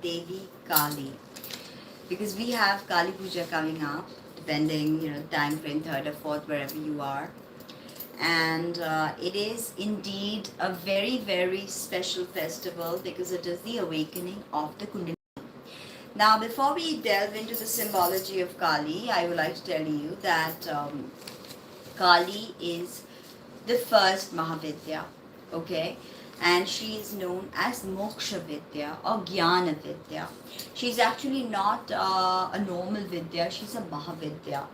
Devi Kali, because we have Kali Puja coming up, depending, time frame, third or fourth, wherever you are. And it is indeed a very, very special festival because it is the awakening of the Kundalini. Now, before we delve into the symbology of Kali, I would like to tell you that Kali is the first Mahavidya, okay? And she is known as Moksha Vidya or Jnana Vidya. She's actually not a normal Vidya, she's a Mahavidya.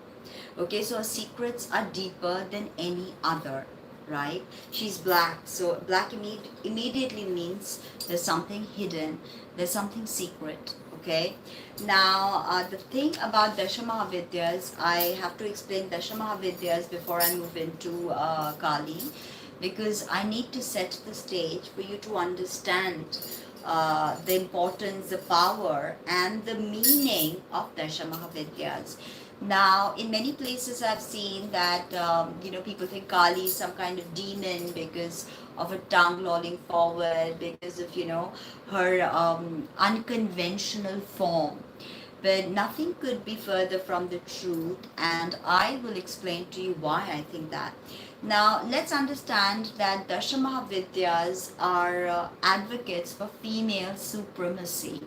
Okay, so her secrets are deeper than any other, right? She's black, so black immediately means there's something hidden, there's something secret. Okay, now the thing about Dasamahavidyas, I have to explain Dasamahavidyas before I move into Kali, because I need to set the stage for you to understand the importance, the power, and the meaning of Dasamahavidyas. Now, in many places, I've seen that people think Kali is some kind of demon because of her tongue lolling forward, because of her unconventional form. But nothing could be further from the truth, and I will explain to you why I think that. Now, let's understand that Dasamahavidyas are advocates for female supremacy.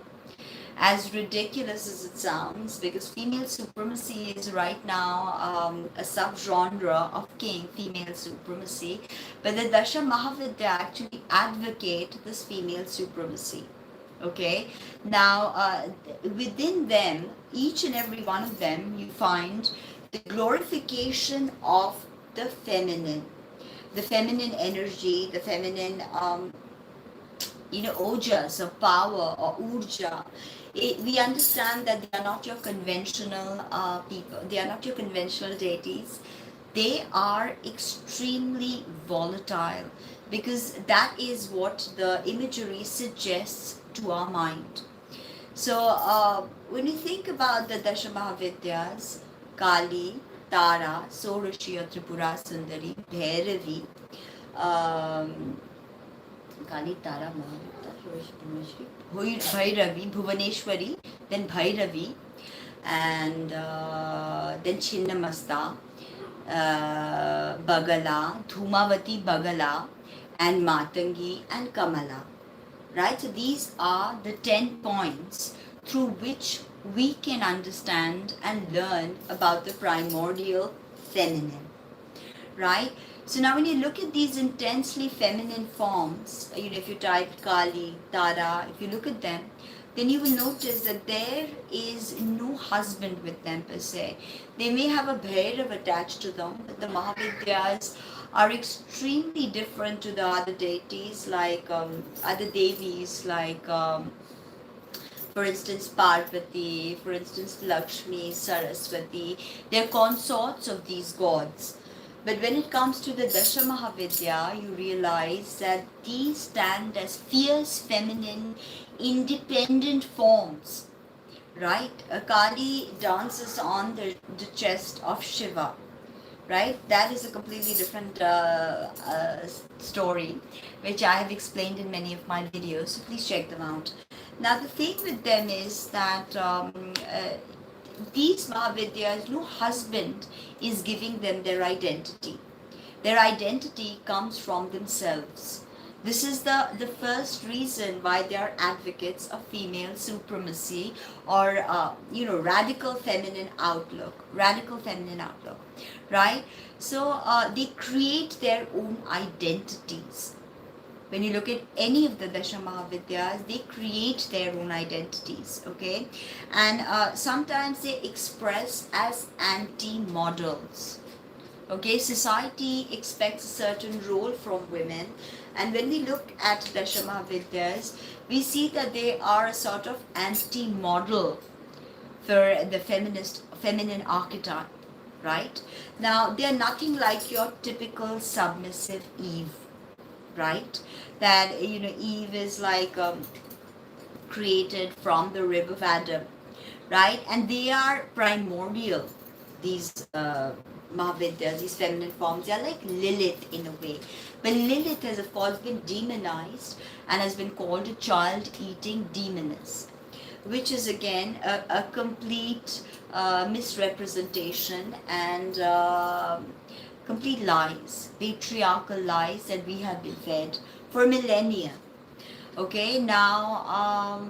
As ridiculous as it sounds, because female supremacy is right now a subgenre of female supremacy, but the Dasha Mahavidya actually advocate this female supremacy. Okay, now within them, each and every one of them, you find the glorification of the feminine energy, the feminine ojas of power or urja. We understand that they are not your conventional people, they are not your conventional deities. They are extremely volatile, because that is what the imagery suggests to our mind. So when you think about the Dasamahavidyas, Kali, Tara, Soroshi or Tripura Sundari, Bhairavi, Kali, Tara, Bhairavi, Bhuvaneshwari, then Bhairavi, and then Chinnamasta, Bagala, Dhumavati Bagala, and Matangi and Kamala. Right? So these are the 10 points through which we can understand and learn about the primordial feminine. Right? So now when you look at these intensely feminine forms, if you type Kali, Tara, if you look at them, then you will notice that there is no husband with them per se. They may have a Bhairav attached to them, but the Mahavidyas are extremely different to the other deities, like other devis, like for instance Parvati, for instance Lakshmi, Saraswati. They're consorts of these gods. But when it comes to the Dasamahavidya, you realize that these stand as fierce, feminine, independent forms. Right? Kali dances on the chest of Shiva. Right? That is a completely different story, which I have explained in many of my videos. So please check them out. Now the thing with them is that these Mahavidyas, no husband is giving them their identity. Their identity comes from themselves. This is the first reason why they are advocates of female supremacy, or radical feminine outlook. Right? So they create their own identities. When you look at any of the Dasamahavidyas, they create their own identities, okay? And sometimes they express as anti-models. Okay, society expects a certain role from women, and when we look at Dasamahavidyas, we see that they are a sort of anti-model for the feminine archetype, right? Now, they are nothing like your typical submissive Eve, right? That Eve is like created from the rib of Adam, right? And they are primordial. These Mahavidyas, these feminine forms, they are like Lilith in a way. But Lilith has of course been demonized and has been called a child-eating demoness. which is again a complete misrepresentation and complete lies, patriarchal lies that we have been fed for millennia. Okay, now,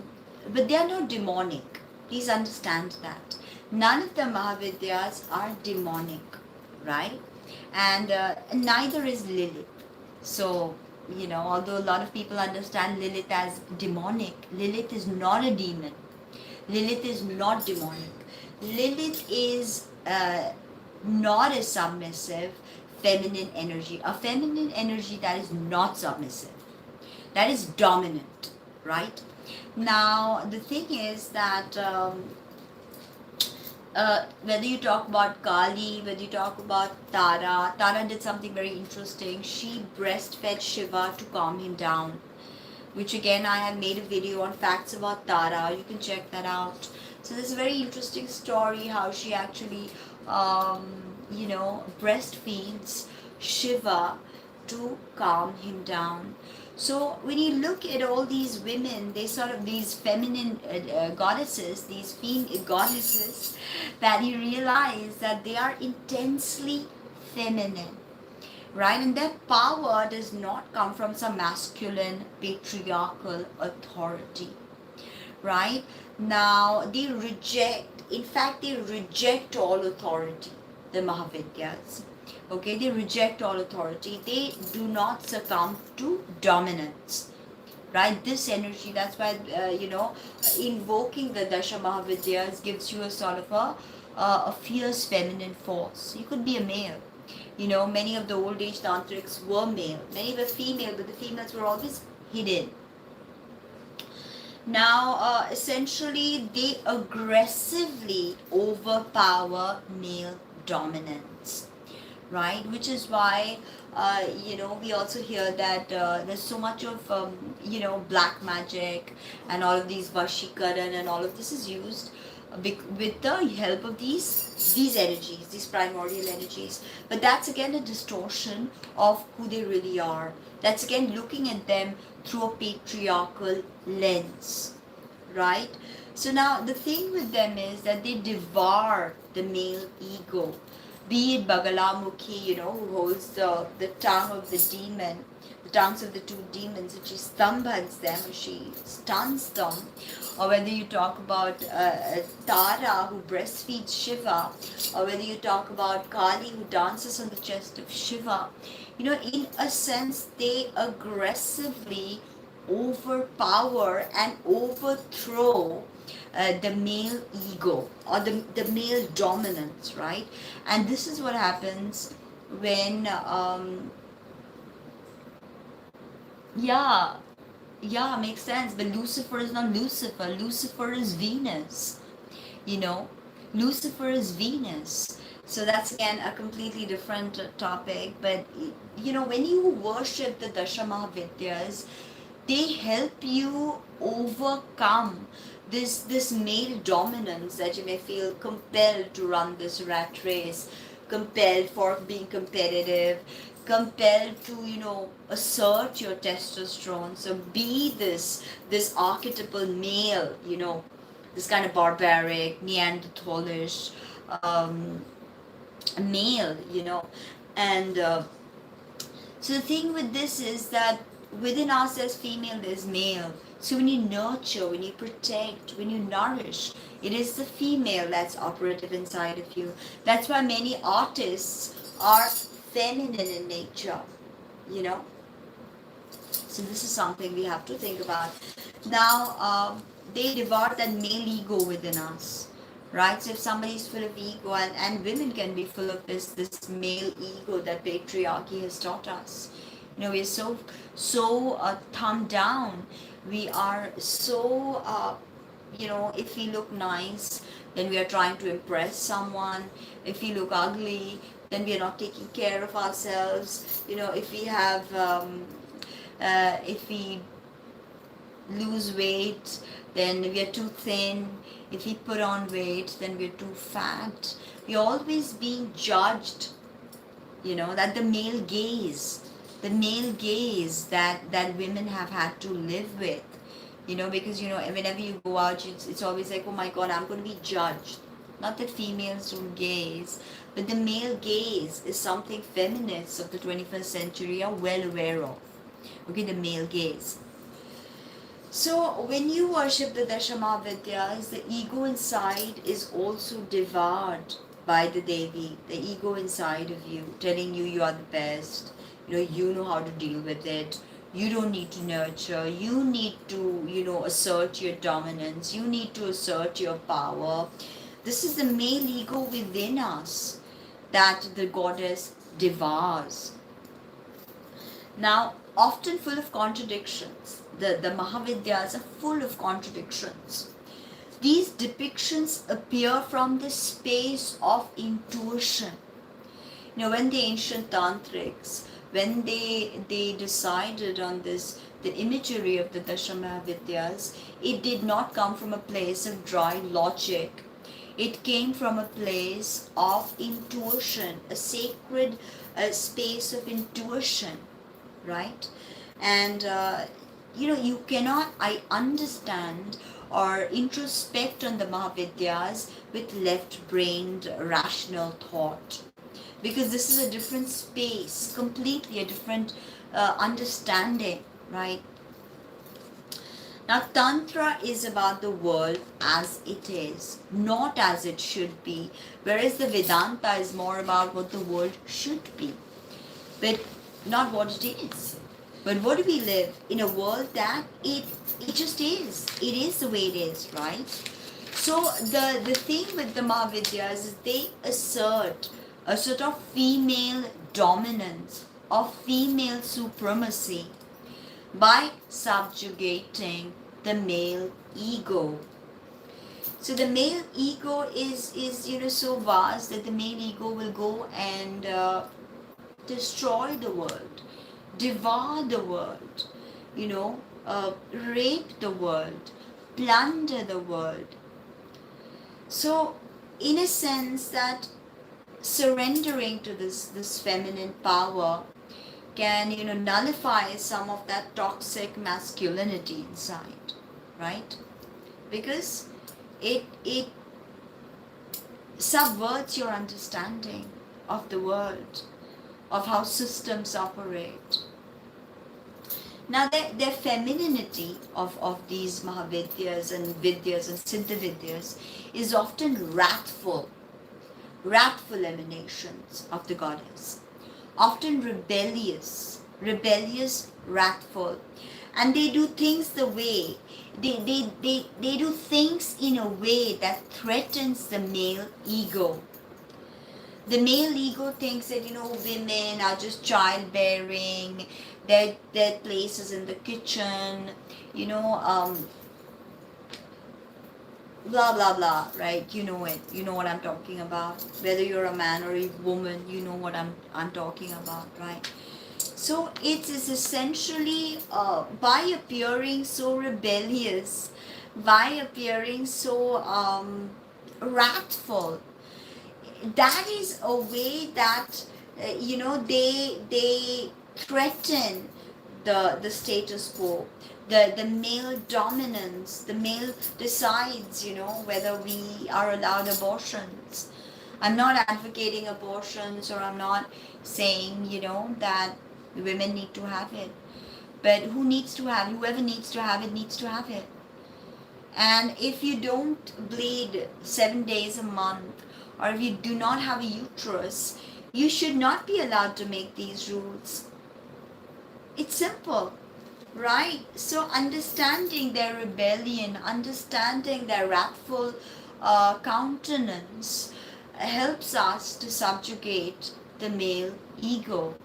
but they are not demonic. Please understand that. None of the Mahavidyas are demonic, right? And neither is Lilith. So, although a lot of people understand Lilith as demonic, Lilith is not a demon. Lilith is not demonic. Lilith is not a submissive feminine energy, a feminine energy that is not submissive, that is dominant, right? Now, the thing is that whether you talk about Kali, whether you talk about Tara did something very interesting. She breastfed Shiva to calm him down, which again I have made a video on facts about Tara. You can check that out. So this is a very interesting story how she actually, breastfeeds Shiva to calm him down. So when you look at all these women, they sort of these feminine goddesses, these female goddesses, that you realize that they are intensely feminine, right? And their power does not come from some masculine patriarchal authority, right? Now they reject all authority, the Mahavidyas. Okay, they reject all authority. They do not succumb to dominance, right? This energy, that's why, invoking the DASAMAHAVIDYAS gives you a sort of a fierce feminine force. You could be a male. Many of the old age tantrics were male. Many were female, but the females were always hidden. Now, essentially, they aggressively overpower male dominance, right? Which is why, we also hear that there's so much of, black magic and all of these Vashikaran and all of this is used with the help of these energies, these primordial energies. But that's again a distortion of who they really are. That's again looking at them through a patriarchal lens, right? So now the thing with them is that they devour the male ego, be it Bagalamukhi, who holds the tongue of the demon, the tongues of the two demons, and she stambhans them, or she stuns them, or whether you talk about Tara, who breastfeeds Shiva, or whether you talk about Kali, who dances on the chest of Shiva, in a sense, they aggressively overpower and overthrow the male ego or the male dominance, right? And this is what happens when makes sense. But Lucifer is not Lucifer. Lucifer is Venus. Lucifer is Venus. So that's again a completely different topic. But when you worship the DASAMAHAVIDYAS, they help you overcome this male dominance that you may feel compelled to run this rat race, compelled for being competitive, compelled to assert your testosterone. So be this archetypal male, this kind of barbaric, Neanderthalish male, and so the thing with this is that within us as female there's male. So when you nurture, when you protect, when you nourish, it is the female that's operative inside of you. That's why many artists are feminine in nature, So this is something we have to think about. Now, they devour that male ego within us, right? So if somebody is full of ego, and women can be full of this male ego that patriarchy has taught us. We're so thumbed down. We are so, if we look nice, then we are trying to impress someone. If we look ugly, then we are not taking care of ourselves. If we have, if we lose weight, then we are too thin. If we put on weight, then we're too fat. We're always being judged, that the male gaze that women have had to live with, Because whenever you go out, it's always like, oh my God, I'm going to be judged. Not that females don't gaze, but the male gaze is something feminists of the 21st century are well aware of. Okay, the male gaze. So when you worship the Dasamahavidyas, the ego inside is also devoured by the Devi, the ego inside of you, telling you are the best, you know how to deal with it. You don't need to nurture. You need to, assert your dominance. You need to assert your power. This is the male ego within us that the goddess devours. Now, often full of contradictions. The Mahavidyas are full of contradictions. These depictions appear from the space of intuition. When the ancient tantrics, when they decided on this, the imagery of the Dasamahavidyas, it did not come from a place of dry logic. It came from a place of intuition, a sacred space of intuition, right? And you cannot, I understand or introspect on the Mahavidyas with left-brained rational thought, because this is a different space, completely a different understanding, right? Now, Tantra is about the world as it is, not as it should be, whereas the Vedanta is more about what the world should be, but not what it is. But what do we live? In a world that it just is. It is the way it is, right? So the thing with the Mahavidyas is they assert a sort of female dominance, of female supremacy, by subjugating the male ego. So the male ego is so vast that the male ego will go and destroy the world, devour the world, rape the world, plunder the world. So in a sense that surrendering to this feminine power can nullify some of that toxic masculinity inside, right? Because it subverts your understanding of the world, of how systems operate. Now their femininity of these Mahavidyas and Vidyas and Siddha-Vidyas is often wrathful emanations of the goddess, often rebellious, wrathful, and they do things the way they do things in a way that threatens the male ego. The male ego thinks that women are just childbearing, their place is in the kitchen, blah blah blah, right? You know it. You know what I'm talking about. Whether you're a man or a woman, you know what I'm talking about, right? So it is essentially by appearing so rebellious, by appearing so wrathful, that is a way that they threaten the status quo, the male dominance. The male decides whether we are allowed abortions. I'm not advocating abortions, or I'm not saying that women need to have it, but whoever needs to have it needs to have it. And if you don't bleed 7 days a month, or if you do not have a uterus, you should not be allowed to make these rules. It's simple, right? So understanding their rebellion, understanding their wrathful countenance helps us to subjugate the male ego.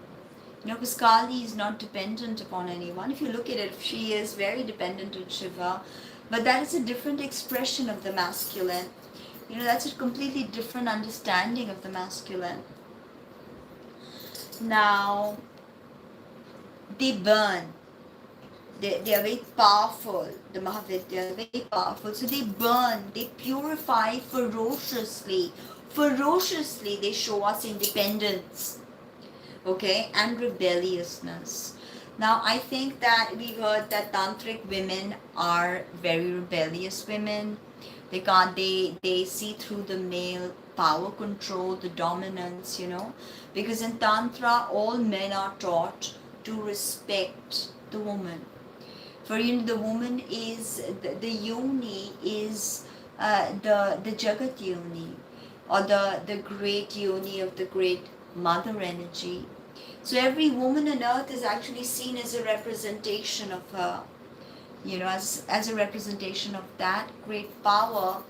Because Kali is not dependent upon anyone. If you look at it, she is very dependent on Shiva, but that is a different expression of the masculine. That's a completely different understanding of the masculine. Now, they burn. They are very powerful. The Mahavidyas are very powerful. So they burn, they purify ferociously. Ferociously, they show us independence, okay, and rebelliousness. Now, I think that we heard that tantric women are very rebellious women. They see through the male power control, the dominance, because in tantra all men are taught to respect the woman. For the woman is the yoni is the jagat yoni, or the great yoni of the great mother energy. So every woman on earth is actually seen as a representation of her, as a representation of that great power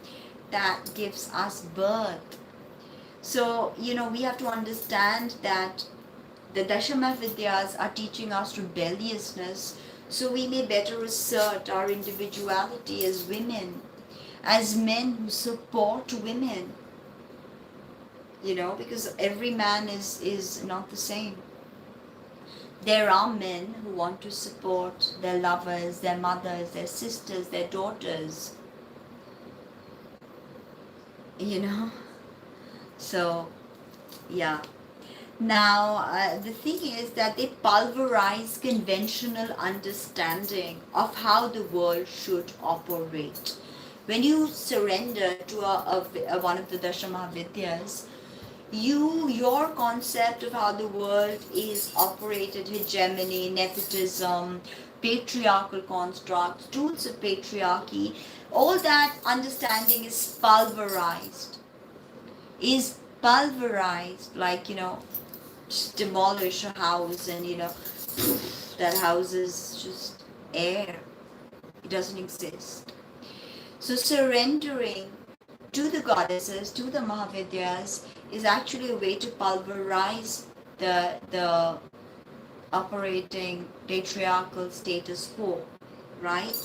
that gives us birth. So, we have to understand that the Dasamavidyas are teaching us rebelliousness so we may better assert our individuality as women, as men who support women, because every man is not the same. There are men who want to support their lovers, their mothers, their sisters, their daughters, So, yeah. Now, the thing is that they pulverize conventional understanding of how the world should operate. When you surrender to one of the Dasamahavidyas, your concept of how the world is operated, hegemony, nepotism, patriarchal constructs, tools of patriarchy, all that understanding is pulverized. Like, just demolish a house and, that house is just air. It doesn't exist. So surrendering to the goddesses, to the Mahavidyas, is actually a way to pulverize the operating patriarchal status quo, right?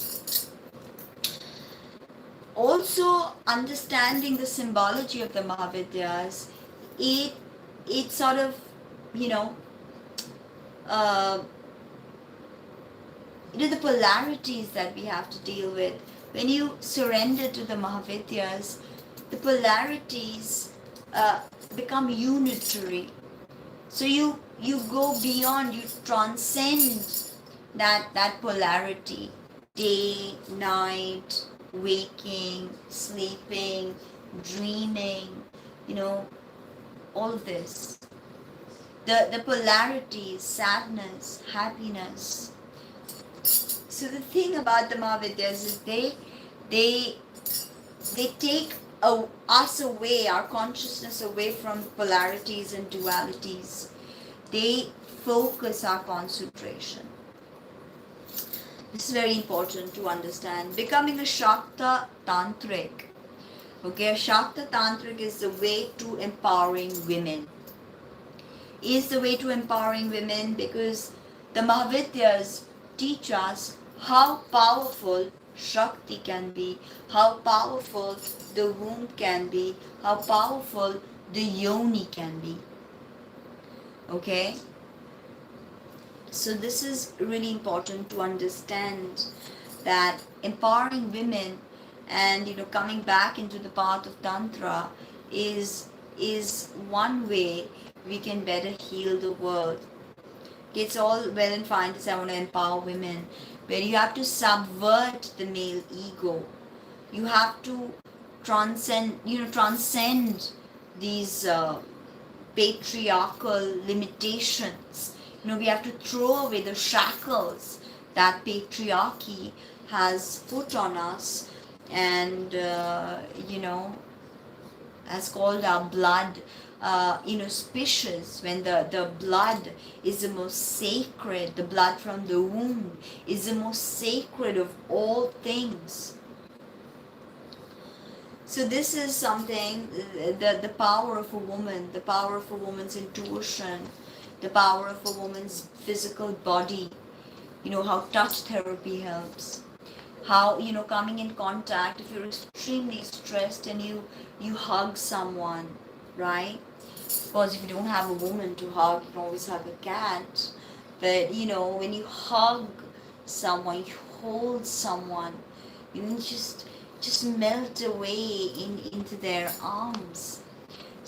Also, understanding the symbology of the Mahavidyas, it sort of, the polarities that we have to deal with. When you surrender to the Mahavidyas, the polarities become unitary. So you go beyond, you transcend that polarity. Day, night, waking, sleeping, dreaming, all of this. The polarities, sadness, happiness. So the thing about the Mahavidyas is they take us away, our consciousness away from polarities and dualities. They focus our concentration. This is very important to understand. Becoming a Shakta Tantric. Okay, a Shakta Tantric is the way to empowering women. Is the way to empowering women because the Mahavidyas teach us how powerful Shakti can be, how powerful the womb can be, how powerful the yoni can be. Okay? So this is really important to understand, that empowering women and coming back into the path of Tantra is one way we can better heal the world. It's all well and fine to say I want to empower women, but you have to subvert the male ego. You have to transcend these patriarchal limitations. We have to throw away the shackles that patriarchy has put on us, and has called our blood inauspicious, when the blood is the most sacred. The blood from the womb is the most sacred of all things. So this is something, the power of a woman, the power of a woman's intuition, the power of a woman's physical body. How touch therapy helps. How, coming in contact, if you're extremely stressed and you hug someone, right? Of course, if you don't have a woman to hug, you can always hug a cat. But, when you hug someone, you hold someone, you just melt away into their arms.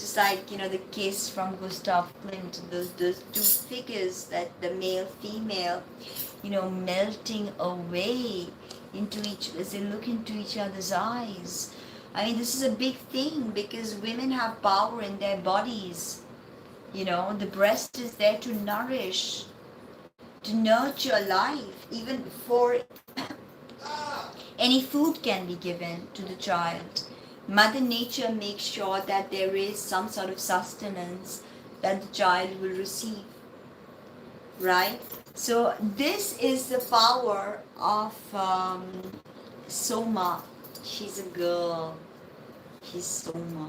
just like, the kiss from Gustav Klimt, those two figures, that the male, female, melting away into as they look into each other's eyes. I mean, this is a big thing because women have power in their bodies. The breast is there to nourish, to nurture life. Even before any food can be given to the child, Mother Nature makes sure that there is some sort of sustenance that the child will receive. Right? So this is the power of Soma. She's a girl. She's Soma.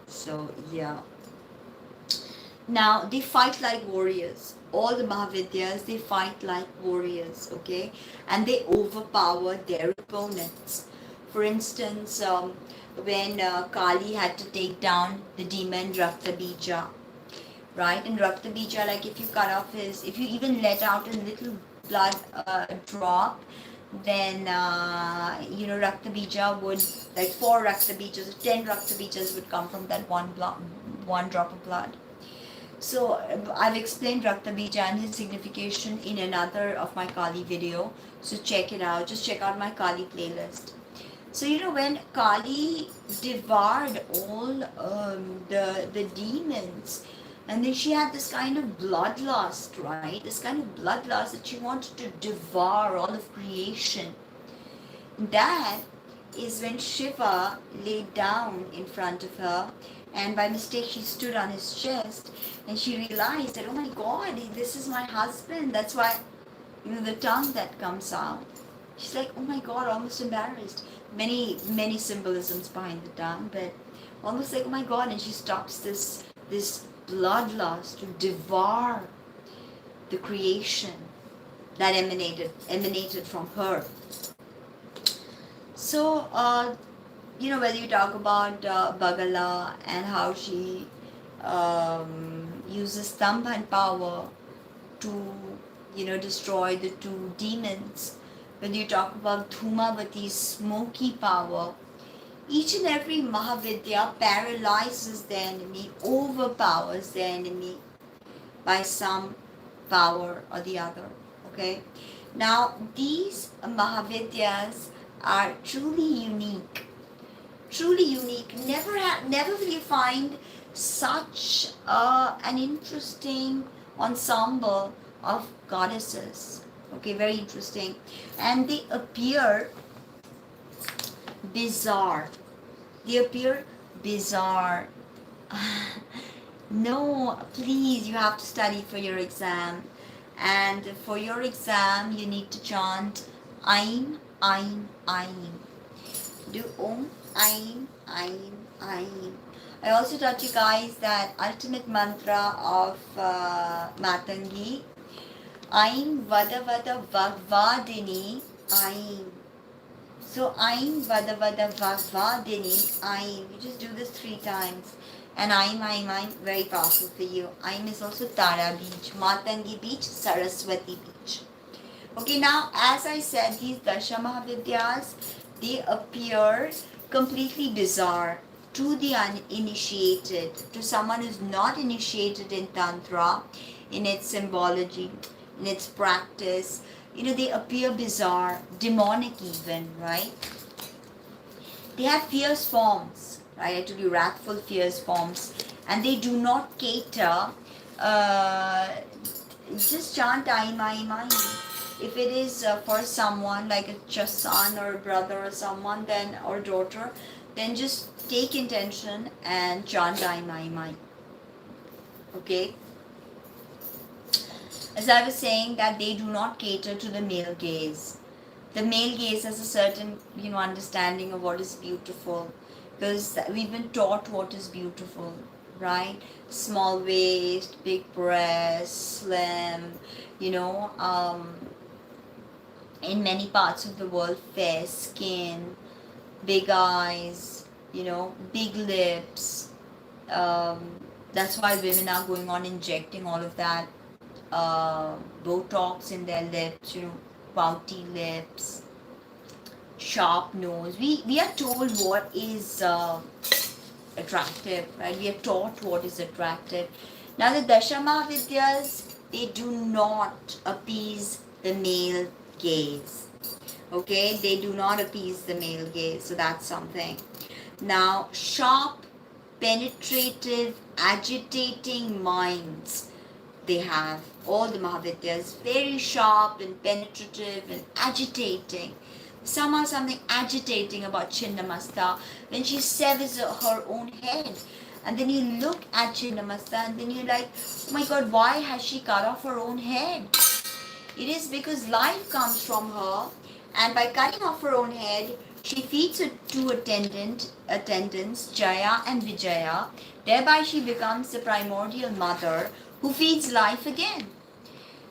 So yeah. Now they fight like warriors. All the Mahavidyas, they fight like warriors, okay? And they overpower their opponents. For instance, when Kali had to take down the demon Raktabija, right? And Raktabija, like if you cut off if you even let out a little blood drop, then Raktabija would, like 4 Raktabijas, 10 Raktabijas would come from that one drop of blood. So I've explained Raktabija and his signification in another of my Kali video. So check it out. Just check out my Kali playlist. So when Kali devoured all the demons, and then she had this kind of bloodlust, right? This kind of bloodlust that she wanted to devour all of creation. That is when Shiva laid down in front of her, and by mistake she stood on his chest, and she realized that, oh my God, this is my husband. That's why, the tongue that comes out. She's like, oh my God, almost embarrassed. Many symbolisms behind the tongue, but almost like, oh my God, and she stops this bloodlust to devour the creation that emanated from her. So, whether you talk about Bagala and how she uses Stambhan power to, destroy the 2 demons, whether you talk about Dhumavati's smoky power, each and every Mahavidya paralyzes the enemy, overpowers the enemy by some power or the other. Okay? Now, these Mahavidyas are truly unique. Truly unique. Never will you find such an interesting ensemble of goddesses. Okay, very interesting. And they appear bizarre. No, please, you have to study for your exam. And for your exam, you need to chant Aim, Aim, Aim. Do Om, Aim, Aim, Aim. I also taught you guys that ultimate mantra of Matangi. Aim, Vada, Vada, Vagvadini, Aim. So Aim, Vada, Vada, Vagvadini, Aim. You just do this 3 times. And Aim, very powerful for you. Aim is also Tara beach, Matangi beach, Saraswati beach. Okay, now as I said, these Dasamahavidyas, they appear completely bizarre to the uninitiated, to someone who's not initiated in Tantra, in its symbology, in its practice. They appear bizarre, demonic even, right? They have fierce forms, right? I told you, wrathful, fierce forms. And they do not cater, just chant Aim, Aim, Aim. If it is for someone like a son or a brother or someone, then or daughter, then just take intention and chant Aim, Aim, Aim. Okay? As I was saying, that they do not cater to the male gaze. The male gaze has a certain, understanding of what is beautiful, because we've been taught what is beautiful, right? Small waist, big breasts, slim, in many parts of the world, fair skin, big eyes, big lips. That's why women are going on injecting all of that Botox in their lips, pouty lips, sharp nose. We are told what is attractive, right? We are taught what is attractive. Now the Dasamahavidyas, they do not appease the male gaze. Okay, they do not appease the male gaze, so that's something. Now, sharp, penetrative, agitating minds they have. All the Mahavidyas, very sharp and penetrative and agitating. Somehow something agitating about Chinnamasta when she severs her own head. And then you look at Chinnamasta and then you're like, oh my god, why has she cut off her own head? It is because life comes from her, and by cutting off her own head, she feeds her two attendants, Jaya and Vijaya. Thereby she becomes the primordial mother who feeds life again.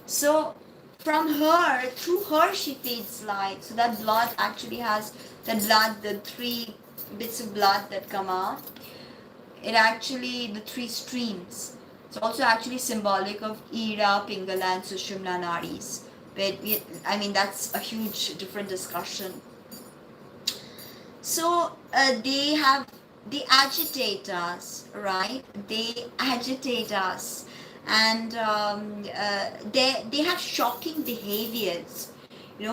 So from her, through her she feeds life. So that blood actually has, the three bits of blood that come out, it actually, the three streams. It's also actually symbolic of Ira, Pingala and Sushumna Nadis. But that's a huge different discussion. So they agitate us, right? They agitate us, and they have shocking behaviors.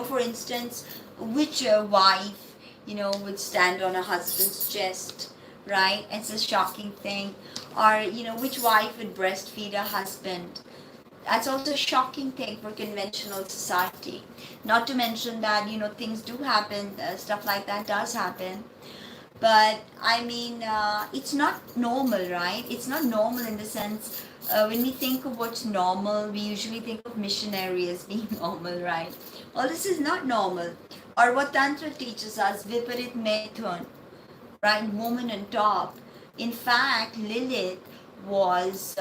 For instance, which wife, would stand on a husband's chest, right? It's a shocking thing. Or which wife would breastfeed a husband? That's also a shocking thing for conventional society. Not to mention that things do happen, stuff like that does happen, but it's not normal, right? It's not normal in the sense, when we think of what's normal, we usually think of missionary as being normal, right? Well, this is not normal. Or what Tantra teaches us, Viparit Methun, right? Woman on top. In fact, Lilith was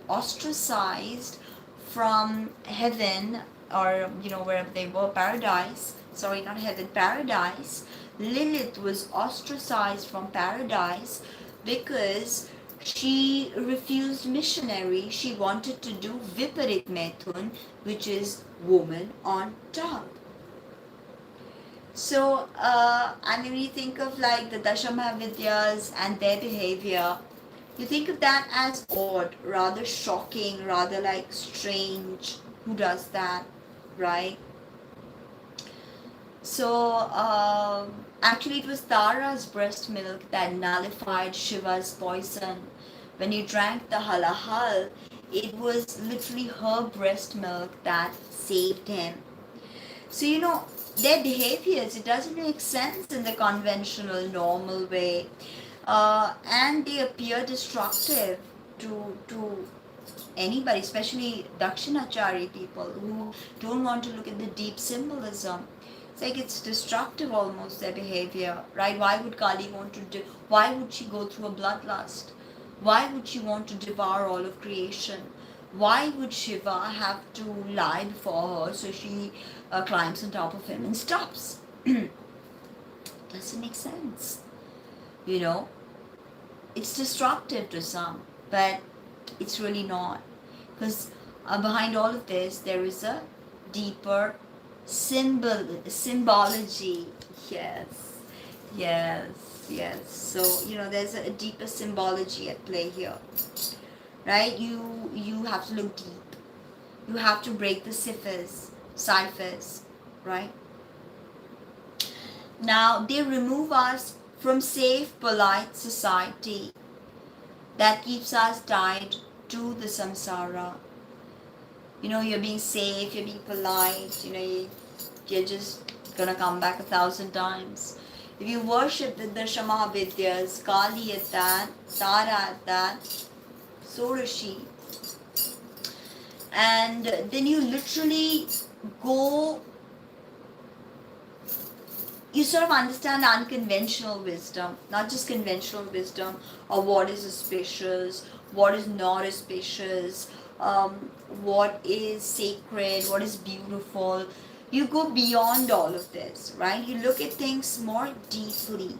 ostracized from heaven, or wherever they were, paradise. Sorry, not heaven, paradise. Lilith was ostracized from paradise because she refused missionary. She wanted to do Viparit Methun, which is woman on top. So, when you think of like the Dasamahavidyas and their behavior, you think of that as odd, rather shocking, rather like strange. Who does that, right? So, actually it was Tara's breast milk that nullified Shiva's poison. When he drank the halahal, it was literally her breast milk that saved him. So, their behaviors, it doesn't make sense in the conventional, normal way. And they appear destructive to anybody, especially Dakshinachari people who don't want to look at the deep symbolism. It's like it's destructive almost, their behavior, right? Why would Kali why would she go through a bloodlust? Why would she want to devour all of creation? Why would Shiva have to lie before her so she climbs on top of him and stops? Doesn't make sense. It's destructive to some, but it's really not. Because behind all of this, there is a deeper symbology. Yes. So, there's a deeper symbology at play here. Right? You have to look deep. You have to break the ciphers, right? Now, they remove us from safe, polite society that keeps us tied to the samsara. You're being safe, you're being polite, you're just gonna come back 1,000 times. If you worship the Dasamahavidyas, Kali at that, Tara at that, so does she. And then you literally you sort of understand unconventional wisdom, not just conventional wisdom of what is auspicious, what is not auspicious, what is sacred, what is beautiful. You go beyond all of this, right? You look at things more deeply,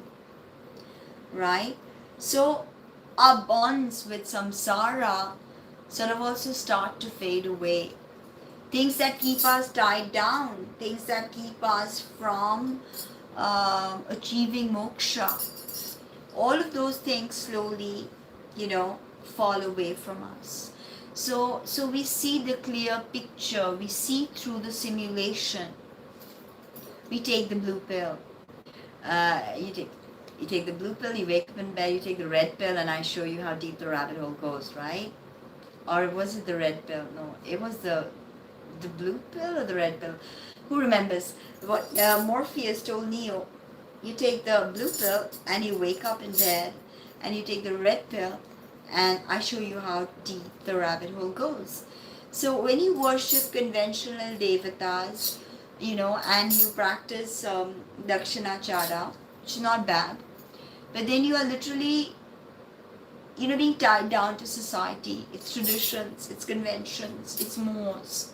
right? So our bonds with samsara sort of also start to fade away. Things that keep us tied down, things that keep us from achieving moksha. all of those things slowly, fall away from us. So we see the clear picture, we see through the simulation. We take the blue pill. You take the blue pill, you wake up in bed, you take the red pill, and I show you how deep the rabbit hole goes, right? Or was it the red pill? No, it was the blue pill or the red pill. Who remembers what Morpheus told Neo? You take the blue pill and you wake up in bed, and you take the red pill, and I show you how deep the rabbit hole goes. So when you worship conventional devatas, and you practice Dakshinachara, which is not bad, but then you are literally, being tied down to society, its traditions, its conventions, its mores.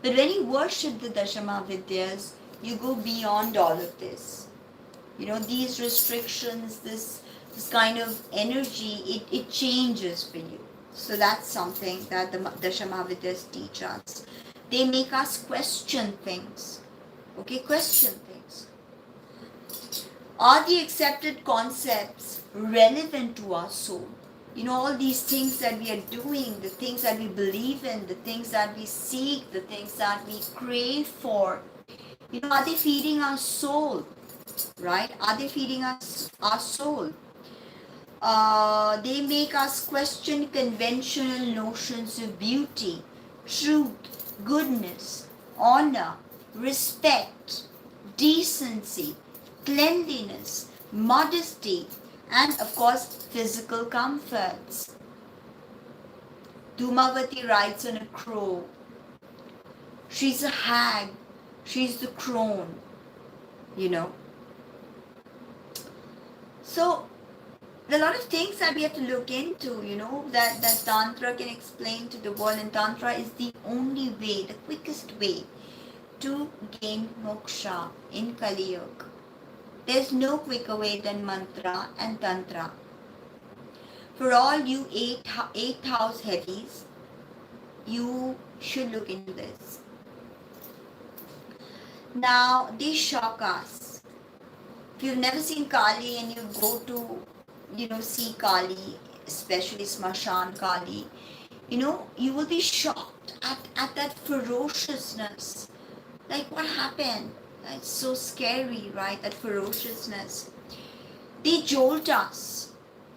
But when you worship the Dasamahavidyas, you go beyond all of this. These restrictions, this kind of energy, it changes for you. So that's something that the Dasamahavidyas teach us. They make us question things. Okay, question things. Are the accepted concepts relevant to our soul? All these things that we are doing, the things that we believe in, the things that we seek, the things that we crave for, are they feeding our soul? Right? Are they feeding us our soul? They make us question conventional notions of beauty, truth, goodness, honor, respect, decency, cleanliness, modesty, and of course physical comforts. Dhumavati rides on a crow. She's a hag. She's the crone. So there are a lot of things that we have to look into, that Tantra can explain to the world, and Tantra is the only way, the quickest way to gain moksha in Kali Yuga. There's no quicker way than mantra and tantra. For all you eighth house heavies, you should look into this. Now, they shock us. If you've never seen Kali and you go to, see Kali, especially Smashan Kali, you will be shocked at that ferociousness. Like, what happened? It's so scary, right? That ferociousness. They jolt us.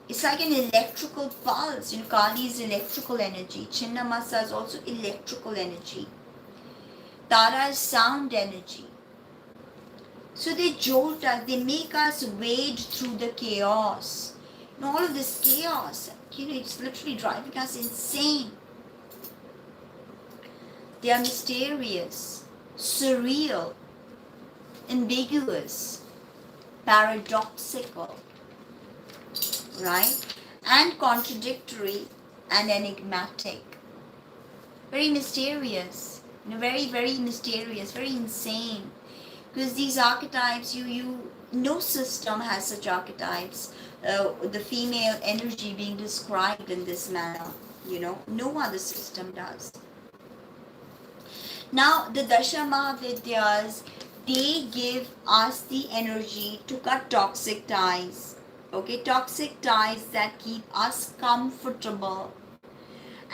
It's like an electrical pulse. Kali is electrical energy. Chinnamasa is also electrical energy. Tara is sound energy. So they jolt us. They make us wade through the chaos. All of this chaos, it's literally driving us insane. They are mysterious, surreal, ambiguous, paradoxical, right? And contradictory and enigmatic. Very mysterious, very, very mysterious, very insane. Because these archetypes, no system has such archetypes. The female energy being described in this manner, no other system does. Now, the Dasamahavidyas, they give us the energy to cut toxic ties. Okay, toxic ties that keep us comfortable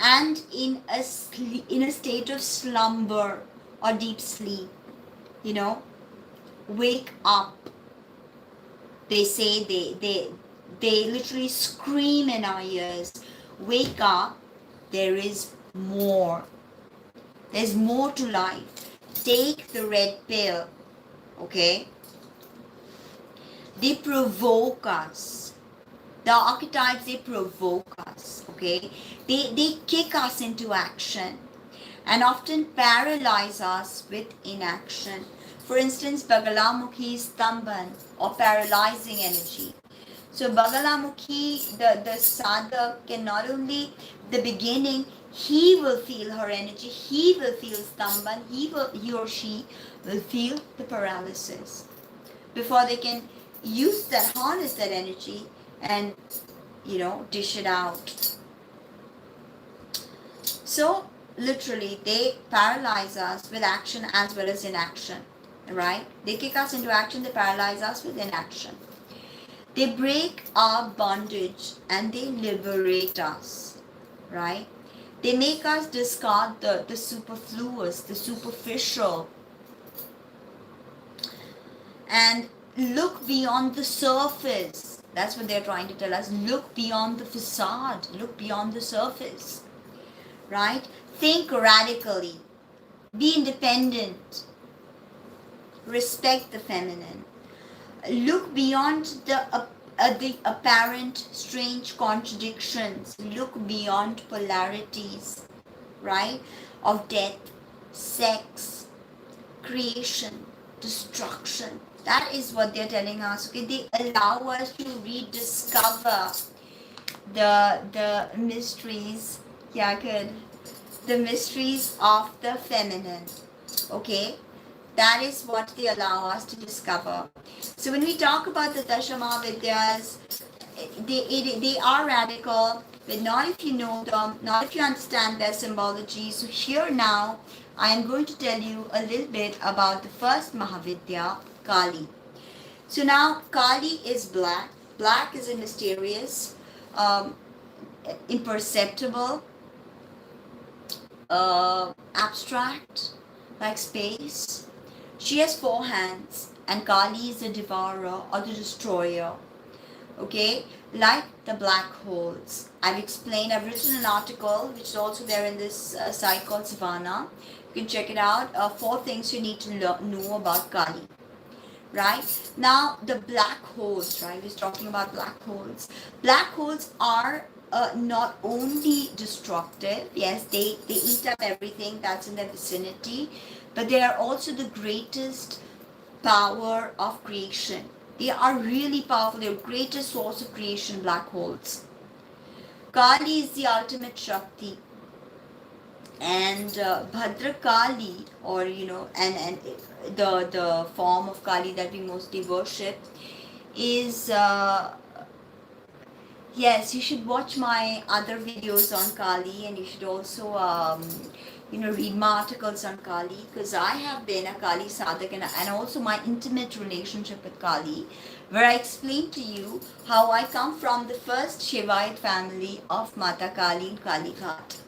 and in a state of slumber or deep sleep. Wake up. They say they literally scream in our ears. Wake up. There is more. There's more to life. Take the red pill. Okay? They provoke us. The archetypes, they provoke us. Okay? They kick us into action and often paralyze us with inaction. For instance, Bagalamukhi is Stamban, or paralyzing energy. So Bagalamukhi, the sadhak can not only, the beginning, he will feel her energy, he will feel Stamban, he or she will feel the paralysis. Before they can use that, harness that energy and, dish it out. So, literally, they paralyze us with action as well as inaction. Right? They kick us into action, they paralyze us with inaction. They break our bondage and they liberate us, right? They make us discard the superfluous, the superficial, and look beyond the surface. That's what they're trying to tell us. Look beyond the facade, look beyond the surface, right? Think radically, be independent, respect the feminine, look beyond the apparent strange contradictions, look beyond polarities, right? Of death, sex, creation, destruction. That is what they're telling us. Okay, they allow us to rediscover the mysteries. Yeah, good. The mysteries of the feminine. Okay, that is what they allow us to discover. So when we talk about the Dasamahavidyas, they are radical, but not if you know them, not if you understand their symbology. So here now, I am going to tell you a little bit about the first Mahavidya, Kali. So now, Kali is black. Black is a mysterious, um, imperceptible, abstract, like space. She has 4 hands, and Kali is the devourer or the destroyer. Okay, like the black holes. I've written an article which is also there in this site called Savannah. You can check it out. 4 things you need to know about Kali. Right now, the black holes, right? We're talking about black holes. Black holes are not only destructive, yes, they eat up everything that's in their vicinity, but they are also the greatest power of creation. They are really powerful. They're the greatest source of creation, black holes. Kali is the ultimate Shakti. And Bhadra Kali, or and the form of Kali that we mostly worship is yes, you should watch my other videos on Kali, and you should also read my articles on Kali, because I have been a Kali sadhak, and also my intimate relationship with Kali, where I explain to you how I come from the first Shivaite family of Mata Kali in Kali Ghat.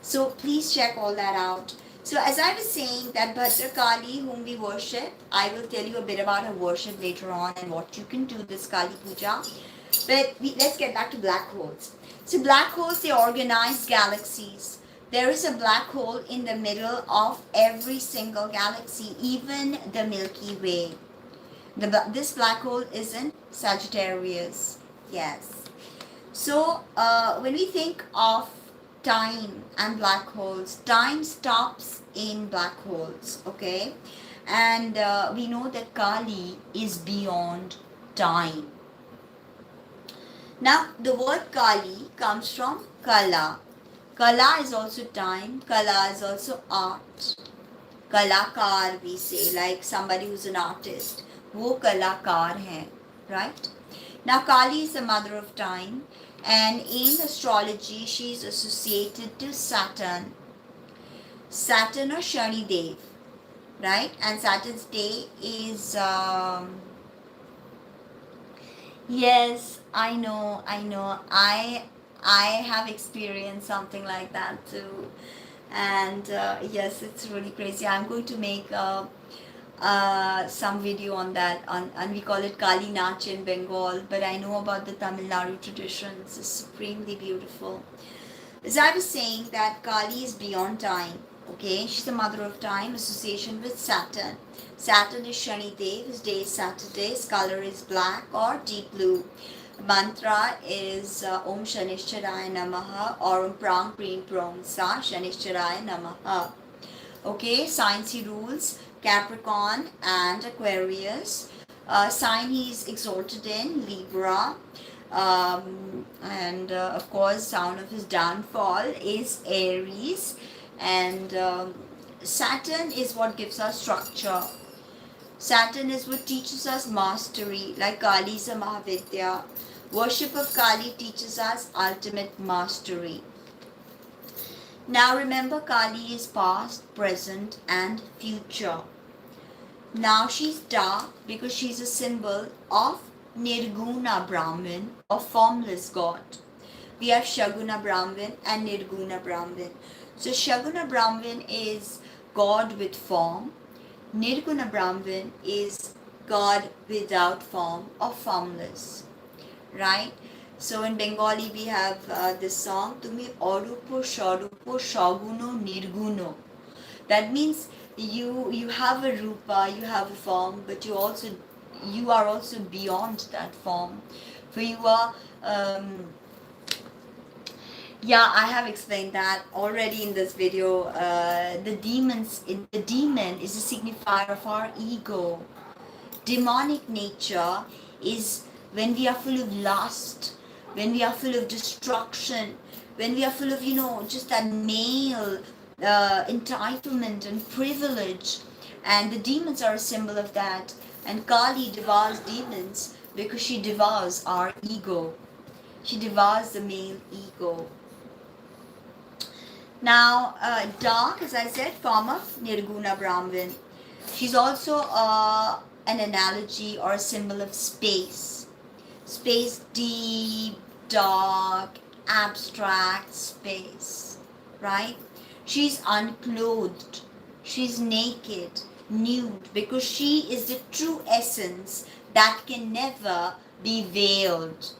So please check all that out. So as I was saying, that Bhadra Kali whom we worship, I will tell you a bit about her worship later on and what you can do this Kali Puja. But let's get back to black holes. So black holes, they organize galaxies. There is a black hole in the middle of every single galaxy, even the Milky Way. This black hole is in Sagittarius. Yes. So when we think of time and black holes, time stops in black holes, okay? And we know that Kali is beyond time. Now, the word Kali comes from Kala. Kala is also time. Kala is also art. Kalakar, we say, like somebody who's an artist. Wo kalakar hai, right? Now, Kali is the mother of time, and in astrology, she is associated to Saturn. Saturn or Shani Dev, right? And Saturn's day is yes, I know. I have experienced something like that too, and yes, it's really crazy. I'm going to make some video on that, and we call it Kali Nach in Bengal. But I know about the Tamil Nadu traditions. It's supremely beautiful. As I was saying, that Kali is beyond time. Okay, she's the mother of time, association with Saturn. Saturn is Shani Dev, his day is Saturday, his color is black or deep blue. Mantra is Om Shanishcharaya Namaha or Om Prang Preem Prong Sa Shanishcharaya Namaha. Okay, signs he rules, Capricorn and Aquarius. Sign he's exalted in, Libra. And of course, sound of his downfall is Aries. And Saturn is what gives us structure. Saturn is what teaches us mastery, like Kali is a Mahavidya. Worship of Kali teaches us ultimate mastery. Now remember, Kali is past, present and future. Now she's dark because she's a symbol of Nirguna Brahman or formless God. We have Shaguna Brahman and Nirguna Brahman. So Shaguna Brahman is God with form. Nirguna Brahman is God without form or formless. Right? So in Bengali we have this song, Tumi Orupo Sharupo Shaguno Nirguno. That means you have a rupa, you have a form, but you are also beyond that form. For you are yeah, I have explained that already in this video. The demon is a signifier of our ego. Demonic nature is when we are full of lust, when we are full of destruction, when we are full of, just that male entitlement and privilege. And the demons are a symbol of that. And Kali devours demons because she devours our ego. She devours the male ego. Now, dark, as I said, form of Nirguna Brahman. She's also an analogy or a symbol of space. Space, deep, dark, abstract space, right? She's unclothed. She's naked, nude, because she is the true essence that can never be veiled.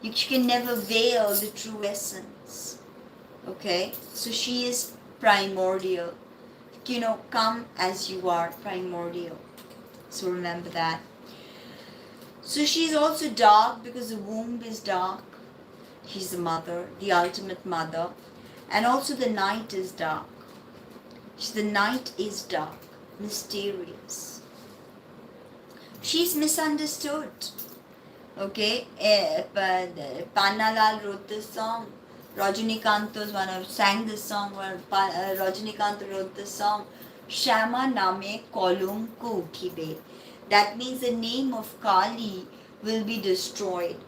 You can never veil the true essence. Okay, so she is primordial. Come as you are, primordial. So remember that. So she's also dark because the womb is dark. She's the mother, the ultimate mother. And also the night is dark. The night is dark, mysterious. She's misunderstood. Okay, Pannalal wrote this song. Rajinikanth sang this song, where Rajinikanth wrote this song, Shama Name Kolum Ko Uthibe. That means the name of Kali will be destroyed.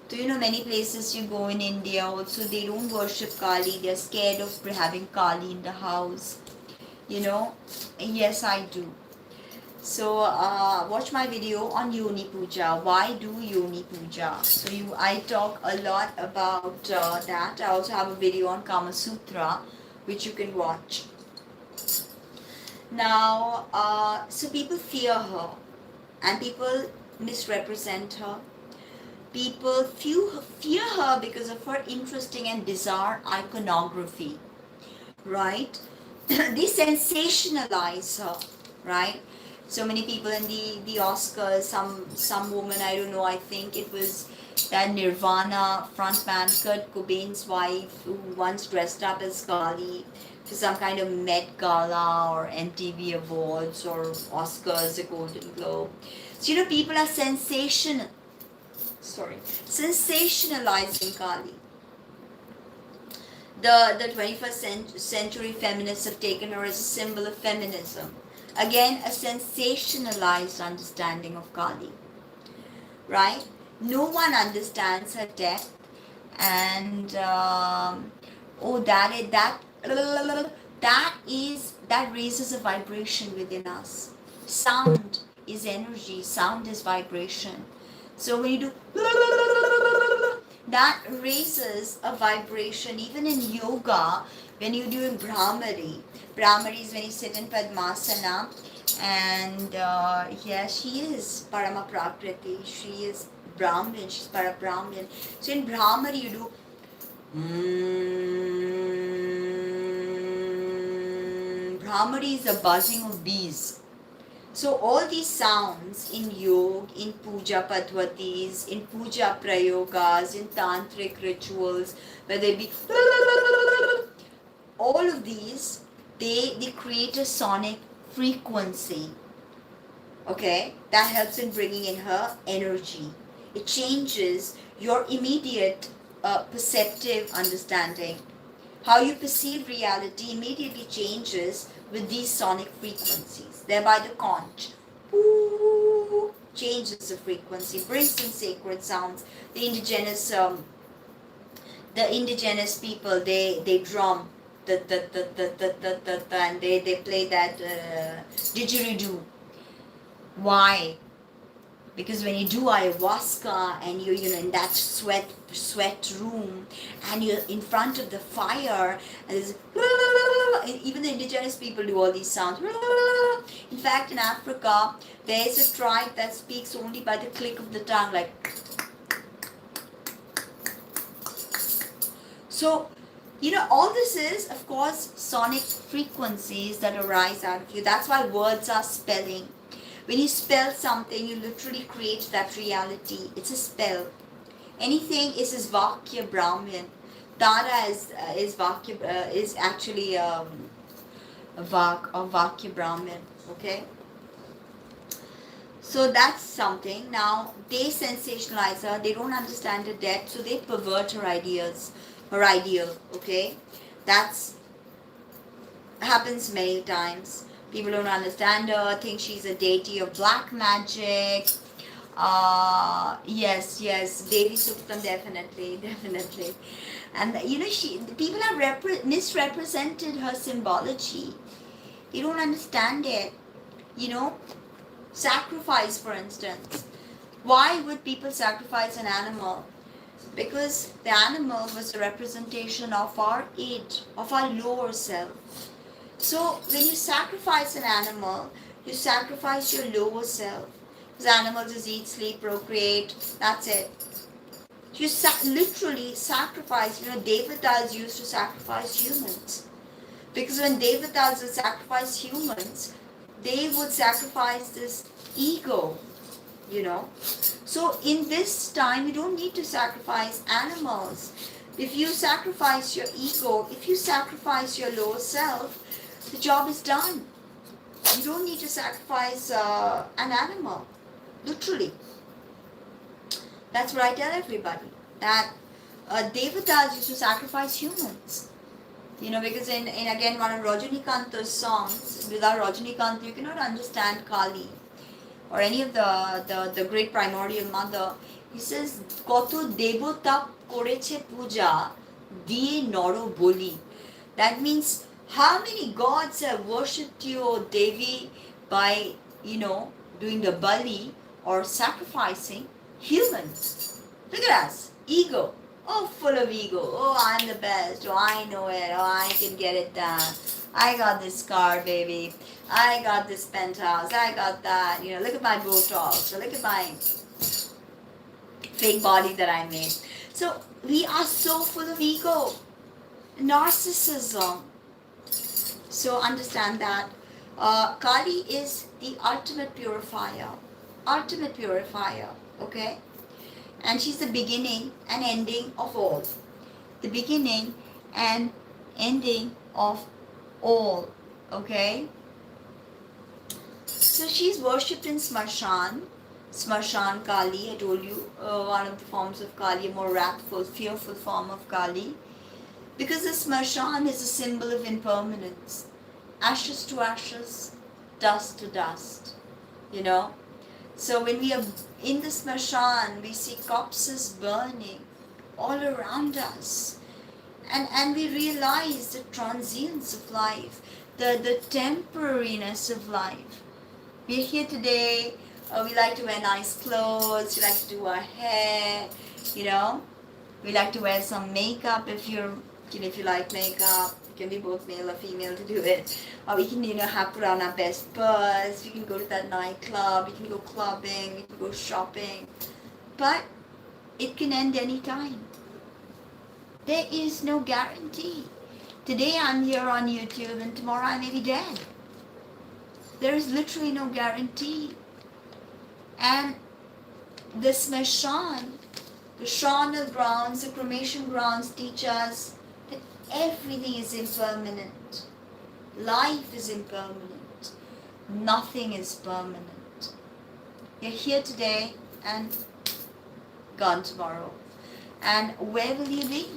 So many places you go in India also, they don't worship Kali. They're scared of having Kali in the house. Yes, I do. So watch my video on Yoni Puja. Why do Yoni Puja? So I talk a lot about that. I also have a video on Kama Sutra, which you can watch. Now, so people fear her, and people misrepresent her. People fear her because of her interesting and bizarre iconography, right? They sensationalize her, right? So many people in the Oscars, some woman, I don't know, I think it was that Nirvana frontman Kurt Cobain's wife, who once dressed up as Kali for some kind of Met Gala or MTV Awards or Oscars, the Golden Globe. So people are sensationalizing Kali. The 21st century feminists have taken her as a symbol of feminism. Again, a sensationalized understanding of Kali, right? No one understands her depth, and that raises a vibration within us. Sound is energy. Sound is vibration. So when you do that raises a vibration. Even in yoga, when you're doing Brahmari is when you sit in Padmasana, and she is Parama Prakriti, she is Brahman, she's Para Brahman. So in Brahmari you do Brahmari is the buzzing of bees. So all these sounds in yoga, in puja padvatis, in puja prayogas, in tantric rituals, whether it be all of these, they create a sonic frequency. Okay, that helps in bringing in her energy. It changes your immediate perceptive understanding. How you perceive reality immediately changes with these sonic frequencies. Thereby the conch changes the frequency, brings in sacred sounds. The indigenous people, they drum and they play that didgeridoo. Why? Because when you do ayahuasca and you're in that sweat room and you're in front of the fire and there's even the indigenous people do all these sounds. In fact, in Africa, there's a tribe that speaks only by the click of the tongue, like. So, all this is, of course, sonic frequencies that arise out of you. That's why words are spelling. When you spell something, you literally create that reality. It's a spell. Anything is Vakya Brahman. Tara is Vakya, is actually a Vakya Brahman. Okay. So that's something. Now they sensationalize her. They don't understand the depth, so they pervert her ideas. Her ideal, okay? That's happens many times. People don't understand her, think she's a deity of black magic. Yes, Devi Suktam, definitely. And people have misrepresented her symbology. You don't understand it. Sacrifice, for instance. Why would people sacrifice an animal? Because the animal was a representation of our id, of our lower self. So when you sacrifice an animal, you sacrifice your lower self. Because animals just eat, sleep, procreate, that's it. You literally sacrifice, devatas used to sacrifice humans. Because when devatas would sacrifice humans, they would sacrifice this ego. So in this time, you don't need to sacrifice animals. If you sacrifice your ego, if you sacrifice your lower self, the job is done. You don't need to sacrifice an animal, literally. That's what I tell everybody, that devatas used to sacrifice humans. Because in again one of Rajinikanth's songs, without Rajinikanth you cannot understand Kali or any of the great primordial mother. He says, Koto devotap koreche puja diye noro boli. That means how many gods have worshipped you, O Devi, by doing the bali or sacrificing humans. Look at us, ego. Oh, full of ego. Oh, I'm the best. Oh, I know it. Oh, I can get it done. I got this car, baby. I got this penthouse. I got that. Look at my Botox. Look at my fake body that I made. So we are so full of ego, narcissism. So understand that Kali is the ultimate purifier. Okay? And she's the beginning and ending of all. The beginning and ending of all. Okay? So she's worshipped in Smarshan. Smarshan Kali, I told you, one of the forms of Kali, a more wrathful, fearful form of Kali. Because the Smarshan is a symbol of impermanence. Ashes to ashes, dust to dust. So when we are in the Smarshan, we see corpses burning all around us. And we realize the transience of life, the temporariness of life. We're here today, we like to wear nice clothes, we like to do our hair, we like to wear some makeup if you like makeup. It can be both male or female to do it. Or we can, put on our best purse, we can go to that nightclub, we can go clubbing, we can go shopping. But it can end any time. There is no guarantee. Today I'm here on YouTube and tomorrow I may be dead. There is literally no guarantee. And the Smarshan, the Shravanal grounds, the cremation grounds teach us that everything is impermanent. Life is impermanent. Nothing is permanent. You're here today and gone tomorrow. And where will you be?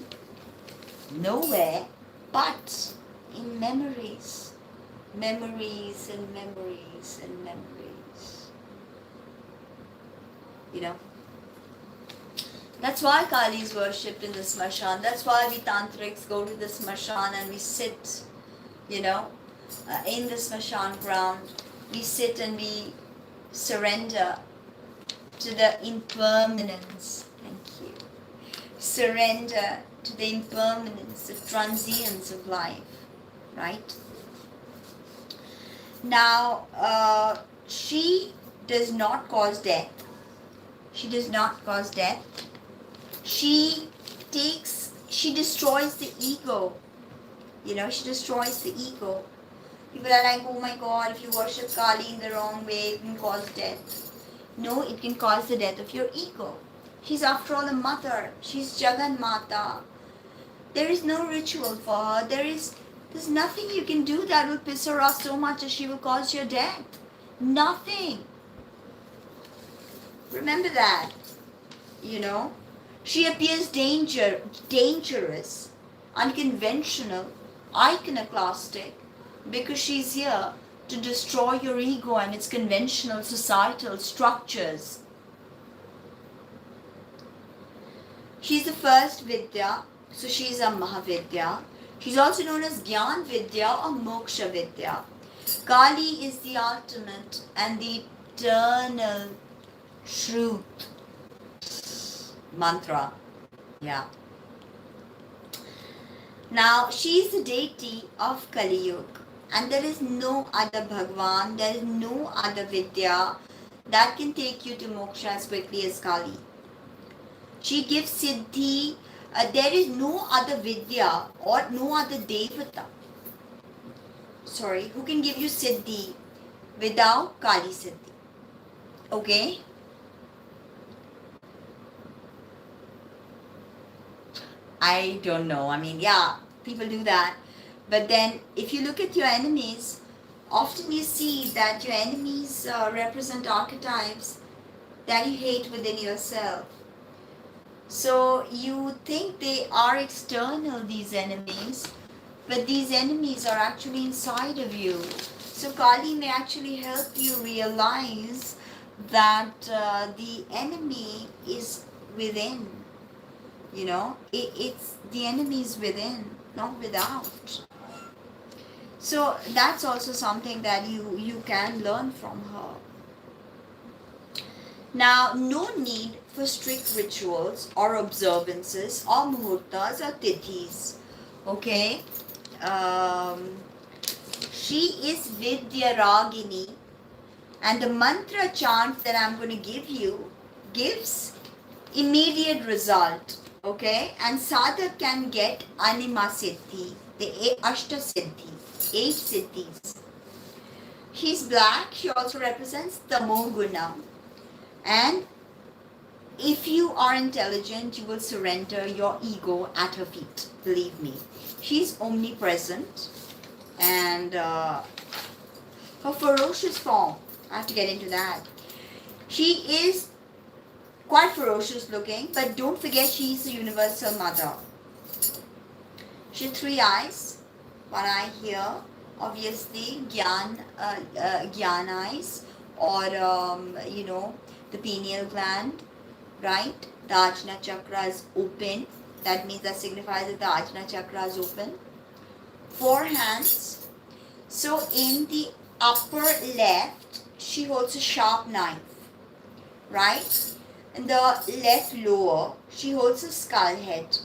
Nowhere but in memories. Memories and memories and memories. That's why Kali is worshipped in the Smarshan. That's why we tantrics go to the Smarshan and we sit, in the Smarshan ground. We sit and we surrender to the impermanence. Thank you. Surrender to the impermanence, the transience of life, right? Now, she does not cause death. She does not cause death. She destroys the ego. You know, she destroys the ego. People are like, oh my God, if you worship Kali in the wrong way, it can cause death. No, it can cause the death of your ego. She's after all a mother. She's Jagan Mata. There is no ritual for her. There's nothing you can do that will piss her off so much that she will cause your death. Nothing. Remember that. You know, she appears dangerous, unconventional, iconoclastic, because she's here to destroy your ego and its conventional societal structures. She's the first Vidya, so she's a Mahavidya. She's also known as Gyan Vidya or Moksha Vidya. Kali is the ultimate and the eternal truth mantra. Yeah. Now, she is the deity of Kali Yuga, and there is no other Bhagwan, there is no other Vidya that can take you to moksha as quickly as Kali. She gives Siddhi. There is no other Vidya or no other Devata, who can give you Siddhi without Kali Siddhi. Okay? I don't know. I mean, yeah, people do that. But then if you look at your enemies, often you see that your enemies represent archetypes that you hate within yourself. So you think they are external, these enemies, but these enemies are actually inside of you. So Kali may actually help you realize that the enemy is within. You know, it's the enemy is within, not without. So that's also something that you can learn from her. Now, no need for strict rituals or observances or muhurtas or tithis. Okay? She is Vidya Ragini, and the mantra chant that I'm going to give you gives immediate result. Okay? And sadhak can get anima siddhi, the ashta siddhi, 8 siddhis. She's black. She also represents tamoguna. And if you are intelligent, you will surrender your ego at her feet. Believe me. She's omnipresent. And her ferocious form, I have to get into that. She is quite ferocious looking, but don't forget she is the universal mother. She has 3 eyes. One eye here, obviously, Gyan eyes, or the pineal gland, right? The Ajna chakra is open. That means that signifies that the Ajna chakra is open. 4 hands. So in the upper left, she holds a sharp knife, right? In the left lower, she holds a skull head.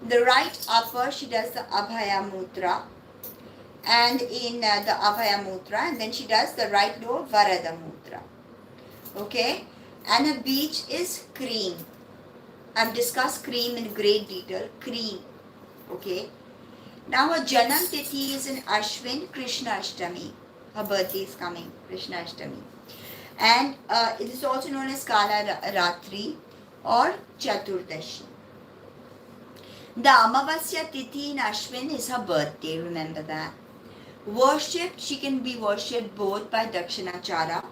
In the right upper, she does the Abhaya Mudra. And in the Abhaya Mudra, and then she does the right lower Varada Mudra. Okay? And her beach is cream. I've discussed cream in great detail. Cream. Okay? Now her Janam Tithi is in Ashwin, Krishna Ashtami. Her birthday is coming, Krishna Ashtami. And it is also known as Kala Ratri or Chaturdashi. The Amavasya Tithi in Ashwin is her birthday, remember that. Worshipped, she can be worshipped both by Dakshinachara,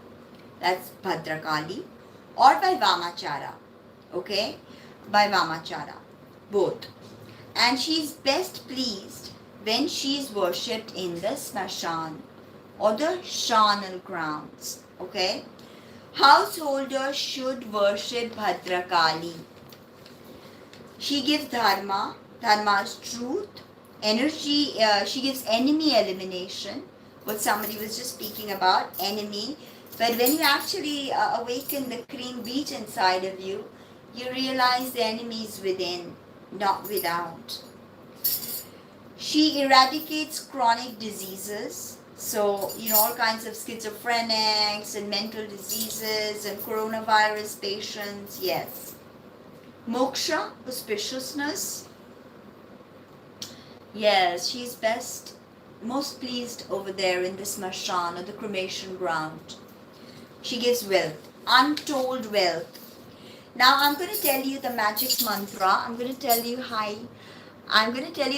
that's Bhadrakali, or by Vamachara, okay? By Vamachara, both. And she is best pleased when she is worshipped in the Smashan or the Shanal grounds, okay? Householders should worship Bhadrakali. She gives dharma, dharma is truth, energy, she gives enemy elimination, what somebody was just speaking about, enemy. But when you actually awaken the cream beach inside of you, you realize the enemy is within, not without. She eradicates chronic diseases. So, all kinds of schizophrenics and mental diseases and coronavirus patients, yes. Moksha, auspiciousness. Yes, she's most pleased over there in the smashan or the cremation ground. She gives wealth, untold wealth. Now I'm going to tell you the magic mantra. I'm going to tell you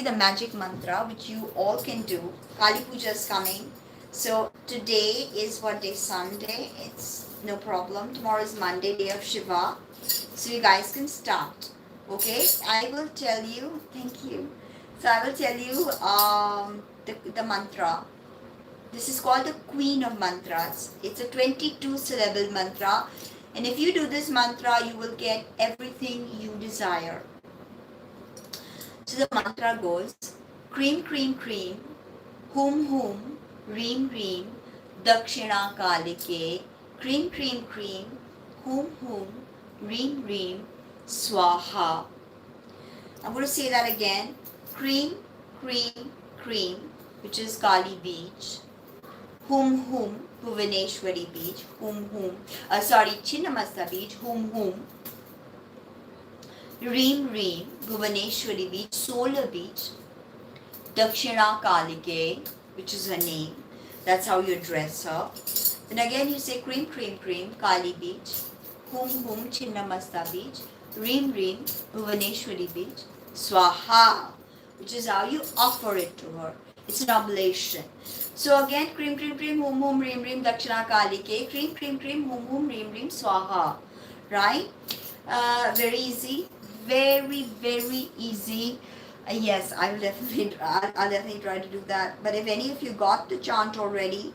the magic mantra which you all can do. Kali Puja is coming. So today is what day? Sunday. It's no problem. Tomorrow is Monday, day of Shiva. So you guys can start. Okay? I will tell you. Thank you. So I will tell you the mantra. This is called the Queen of Mantras. It's a 22 syllable mantra. And if you do this mantra, you will get everything you desire. So the mantra goes, cream, cream, cream, hum, ream, ream, dakshina kalike, cream, cream, cream, hum, ream, ream, swaha. I'm going to say that again. Cream, cream, cream, which is Kali beach. Hum, Bhuvaneshwari beach. Chinnamasta beach. Hum. Ream, Bhuvaneshwari beach. Solar beach. Dakshina Kalike, which is her name. That's how you address her. Then again you say cream, cream, cream, Kali beach. Hum, Chinnamasta beach. Ream, Bhuvaneshwari beach. Swaha, which is how you offer it to her. It's an oblation. So again, cream, cream, cream, hum, ream, dakshina kalike, cream, cream, cream, hum, ream, swaha. Right? Very easy. Very, very easy. Yes, I'll definitely try to do that. But if any of you got the chant already,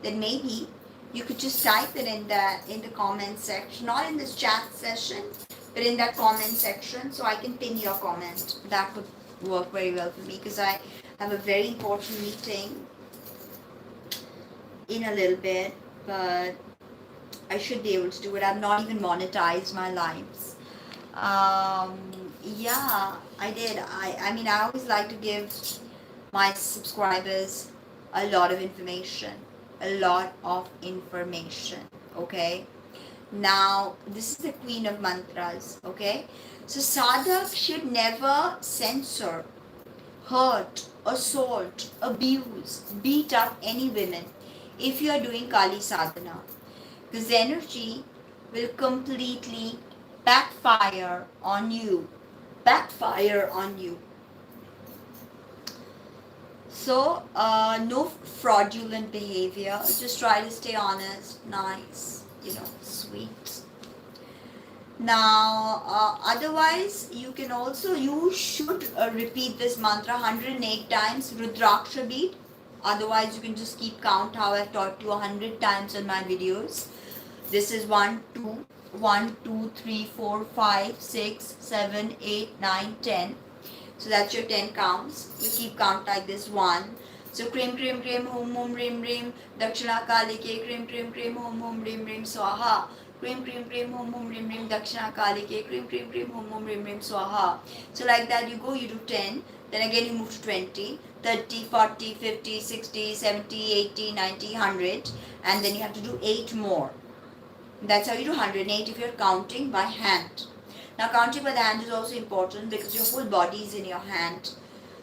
then maybe you could just type it in the comment section, not in this chat session, but in that comment section, so I can pin your comment. That would work very well for me because I have a very important meeting in a little bit, but I should be able to do it. I've not even monetized my lives. Yeah, I did. I always like to give my subscribers a lot of information. Okay? Now, this is the Queen of Mantras. Okay? So, sadhak should never censor, hurt, assault, abuse, beat up any women if you are doing Kali sadhana. This energy will completely backfire on you. So, no fraudulent behavior. Just try to stay honest, nice, sweet. Now, otherwise, you should repeat this mantra 108 times, Rudraksha beat. Otherwise, you can just keep count how I've taught you 100 times on my videos. This is 1, 2, 3, 4, 5, 6, 7, 8, 9, 10. So that's your 10 counts. You keep count like this 1. So cream, cream, cream, hum, ream, ream, dakshina kalike, cream, cream, cream, hum, ream, ream, swaha. Cream, cream, cream, hum, ream, ream, dakshina kalike, cream, cream, cream, hum, ream, ream, swaha. So like that you go, you do 10. Then again you move to 20, 30, 40, 50, 60, 70, 80, 90, 100. And then you have to do 8 more. That's how you do 108 if you're counting by hand. Now counting by the hand is also important because your whole body is in your hand.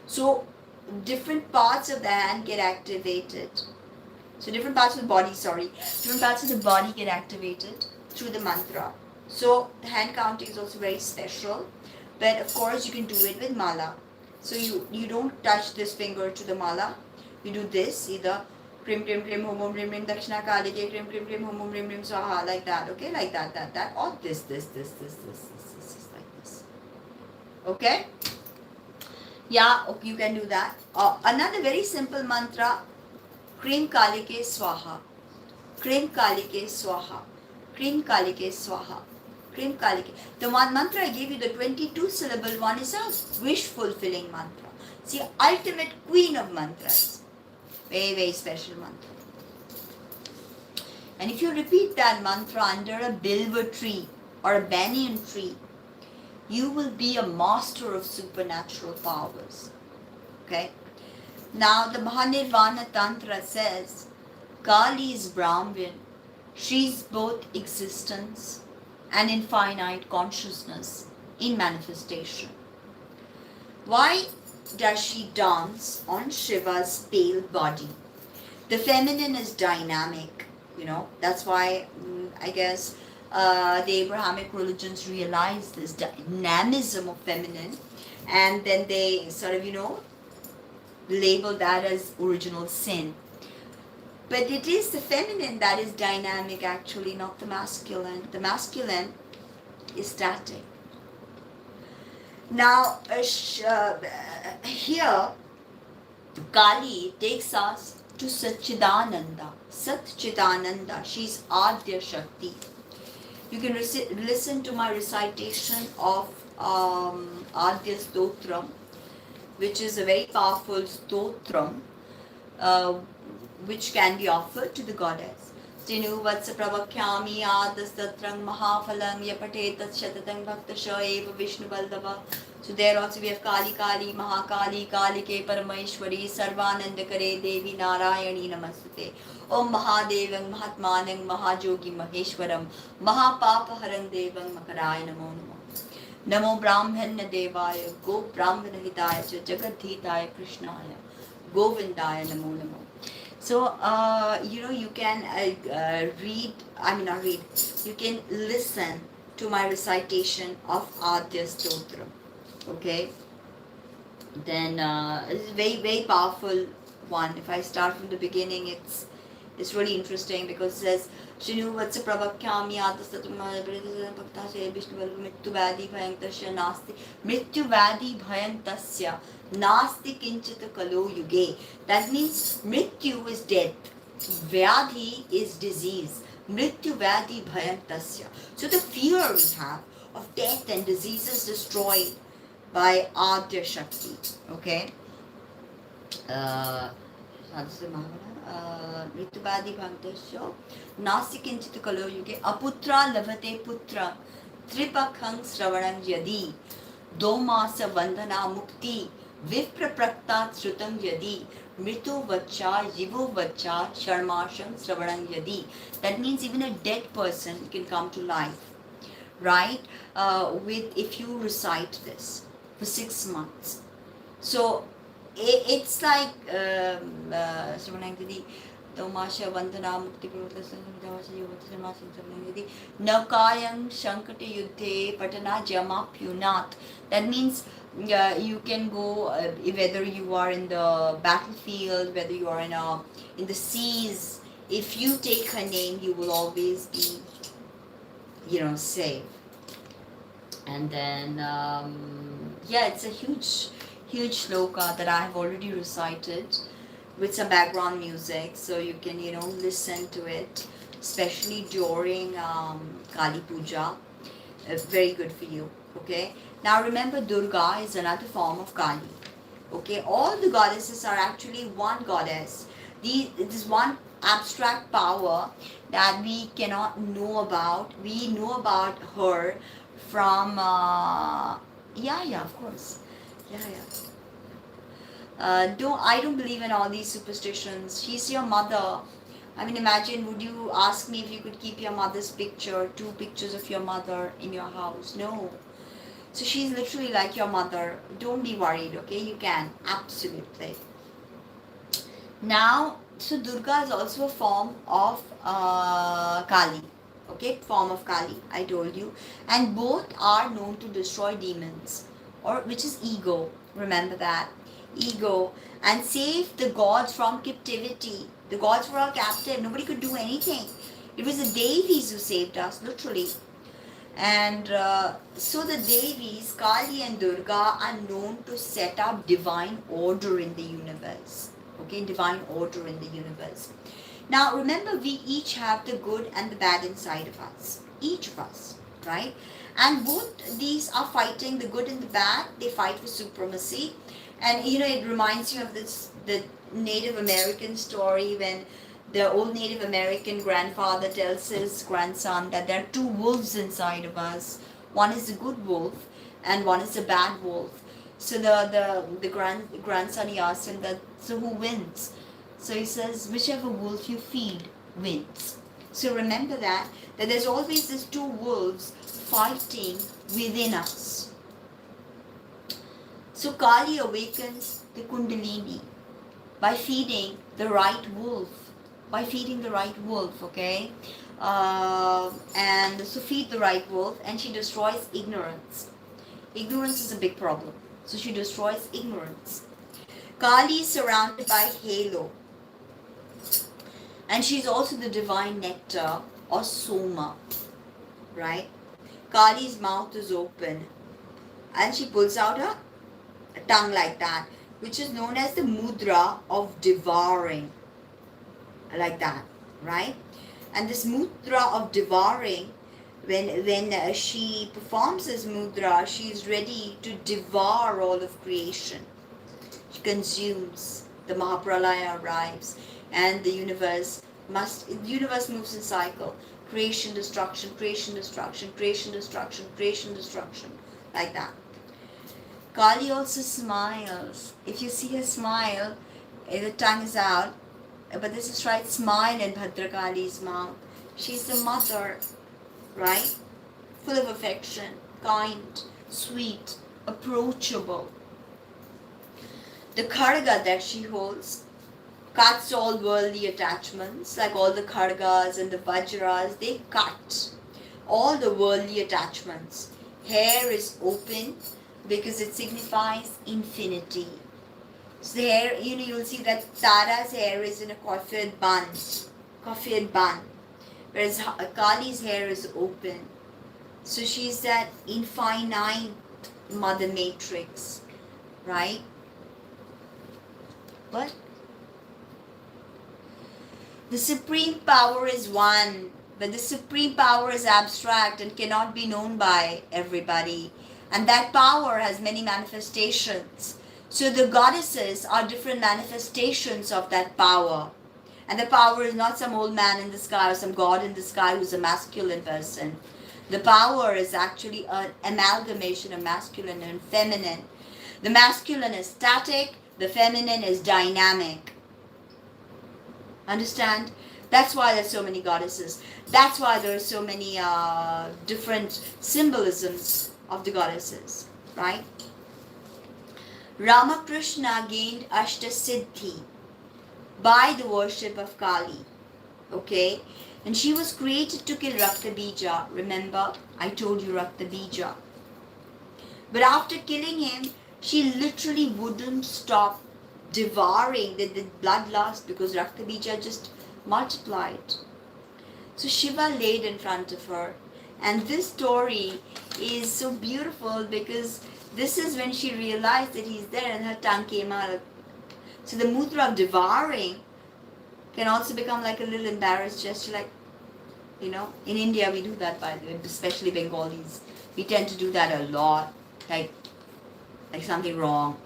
So different parts of the hand get activated. Different parts of the body get activated through the mantra. So the hand counting is also very special. But of course you can do it with mala. So you don't touch this finger to the mala. You do this either cream, cream, cream, hum, ream, ream, dakshina kalike, cream, cream, cream, hum, ream, ream, swaha, like that, okay? Like that, or this, like this. Okay? Yeah, okay, you can do that. Another very simple mantra, cream kalike swaha. Cream kalike swaha. Cream kalike swaha. Cream kalike. The one mantra I gave you, the 22 syllable one, is a wish fulfilling mantra. It's the ultimate queen of mantras. Very, very special mantra. And if you repeat that mantra under a bilva tree or a banyan tree, you will be a master of supernatural powers. Okay? Now the Mahanirvana Tantra says Kali is Brahman. She's both existence and infinite consciousness in manifestation. Why does she dance on Shiva's pale body? The feminine is dynamic, that's why I guess the Abrahamic religions realize this dynamism of feminine, and then they sort of, label that as original sin. But it is the feminine that is dynamic, actually, not the masculine. The masculine is static. Now, here, Kali takes us to Satchidananda. Satchidananda, she's Adya Shakti. You can listen to my recitation of Adya Stotram, which is a very powerful stotram, which can be offered to the goddess. Tinu vatsa pravakhyami adastatrang mahaphalam yapate tat shatatang bhaktasha eva vishnu baldava. So there also we have Kali Kali, Mahakali, Kalike Parameshwari, Sarvananda Kare Devi Narayani Namastate. Om Mahadevang Mahatmanang Mahajogi Maheshwaram Mahapapa Harang Devang Makaraya Namo Namo. Namo Brahmana Devaya Go Brahmana Hitaya Jagadhitaya Krishnaya Govindaya Namo Namo. So, you can you can listen to my recitation of Adya Stotram. Okay? Then, it's a very, very powerful one. If I start from the beginning, it's really interesting because it says, Shinu vatsa pravakhyami adastatram bhaktasya vishnu mrityu vadi bhayantasya nasti mrityu vadi bhayantasya nasti kinchita kalo yuge. That means mrityu is death, vyadhi is disease, mrityu vadi bhayantasya. So the fear we have of death and disease is destroyed by Adya Shakti. Okay? Ritubadi Bhaktasya Nasti Kinchit Kalo Yuge Aputra Lavate Putra Tripakhang Sravanam Yadi Domasa Vandana Mukti Vipra Praktat Shrutam Yadi Mritu Vacha Yivu Vacha Sharmasham Sravanam Yadi. That means even a dead person can come to life, right? If you recite this for 6 months. So it's like Domasha Vandana Mukti Navkayam Shankati Yuddhe Patana Jama Punat. That means you can go whether you are in the battlefield, whether you are in the seas. If you take her name, you will always be, safe. And then it's a huge shloka that I have already recited with some background music, so you can listen to it, especially during Kali Puja. Very good for you. Okay, now remember, Durga is another form of Kali. Okay, all the goddesses are actually one goddess. It is one abstract power that we cannot know about. We know about her from of course. I don't believe in all these superstitions. She's your mother. I mean, imagine, would you ask me if you could keep your mother's picture, 2 pictures of your mother in your house? No. So she's literally like your mother. Don't be worried, okay? You can, absolutely. Now, so Durga is also a form of Kali. Okay, form of Kali, I told you. And both are known to destroy demons, which is ego. Remember that. Ego. And save the gods from captivity. The gods were all captive. Nobody could do anything. It was the deities who saved us, literally. And so the Devis, Kali and Durga, are known to set up divine order in the universe. Okay, divine order in the universe. Now remember, we each have the good and the bad inside of us. Each of us, right? And both these are fighting, the good and the bad. They fight for supremacy. And it reminds you of the Native American story when The old Native American grandfather tells his grandson that there are two wolves inside of us. One is a good wolf and one is a bad wolf. So the grandson, he asks him that, so who wins? So he says, whichever wolf you feed wins. So remember that there's always these two wolves fighting within us. So Kali awakens the Kundalini by feeding the right wolf. Okay? And so feed the right wolf, and she destroys ignorance. Ignorance is a big problem. So she destroys ignorance. Kali is surrounded by halo. And she's also the divine nectar or soma. Right? Kali's mouth is open. And she pulls out her tongue like that, which is known as the mudra of devouring. Like that. Right? And this mudra of devouring, when she performs this mudra, she is ready to devour all of creation. She consumes. The Mahapralaya arrives, and the universe moves in cycle. Creation, destruction, creation, destruction, creation, destruction, creation, destruction, like that. Kali also smiles. If you see her smile, the tongue is out, but this is right smile in Bhadrakali's mouth. She's the mother, right? Full of affection, kind, sweet, approachable. The kharga that she holds cuts all worldly attachments, like all the khargas and the vajras, they cut all the worldly attachments. Hair is open because it signifies infinity. So the hair, you'll see that Tara's hair is in a coiffured bun, whereas Kali's hair is open. So she's that infinite mother matrix, right? What? The supreme power is one, but the supreme power is abstract and cannot be known by everybody. And that power has many manifestations. So the goddesses are different manifestations of that power. And the power is not some old man in the sky or some god in the sky who's a masculine person. The power is actually an amalgamation of masculine and feminine. The masculine is static, the feminine is dynamic. Understand? That's why there's so many goddesses. That's why there are so many different symbolisms of the goddesses. Right? Ramakrishna gained Ashtasiddhi by the worship of Kali. Okay? And she was created to kill Rakta Bija. Remember, I told you Rakta Bija. But after killing him, she literally wouldn't stop devouring the bloodlust because Rakta Bija just multiplied. So Shiva laid in front of her. And this story is so beautiful because this is when she realized that he's there and her tongue came out. So the mudra of devouring can also become like a little embarrassed gesture, like, in India we do that, by the way, especially Bengalis. We tend to do that a lot, like something wrong,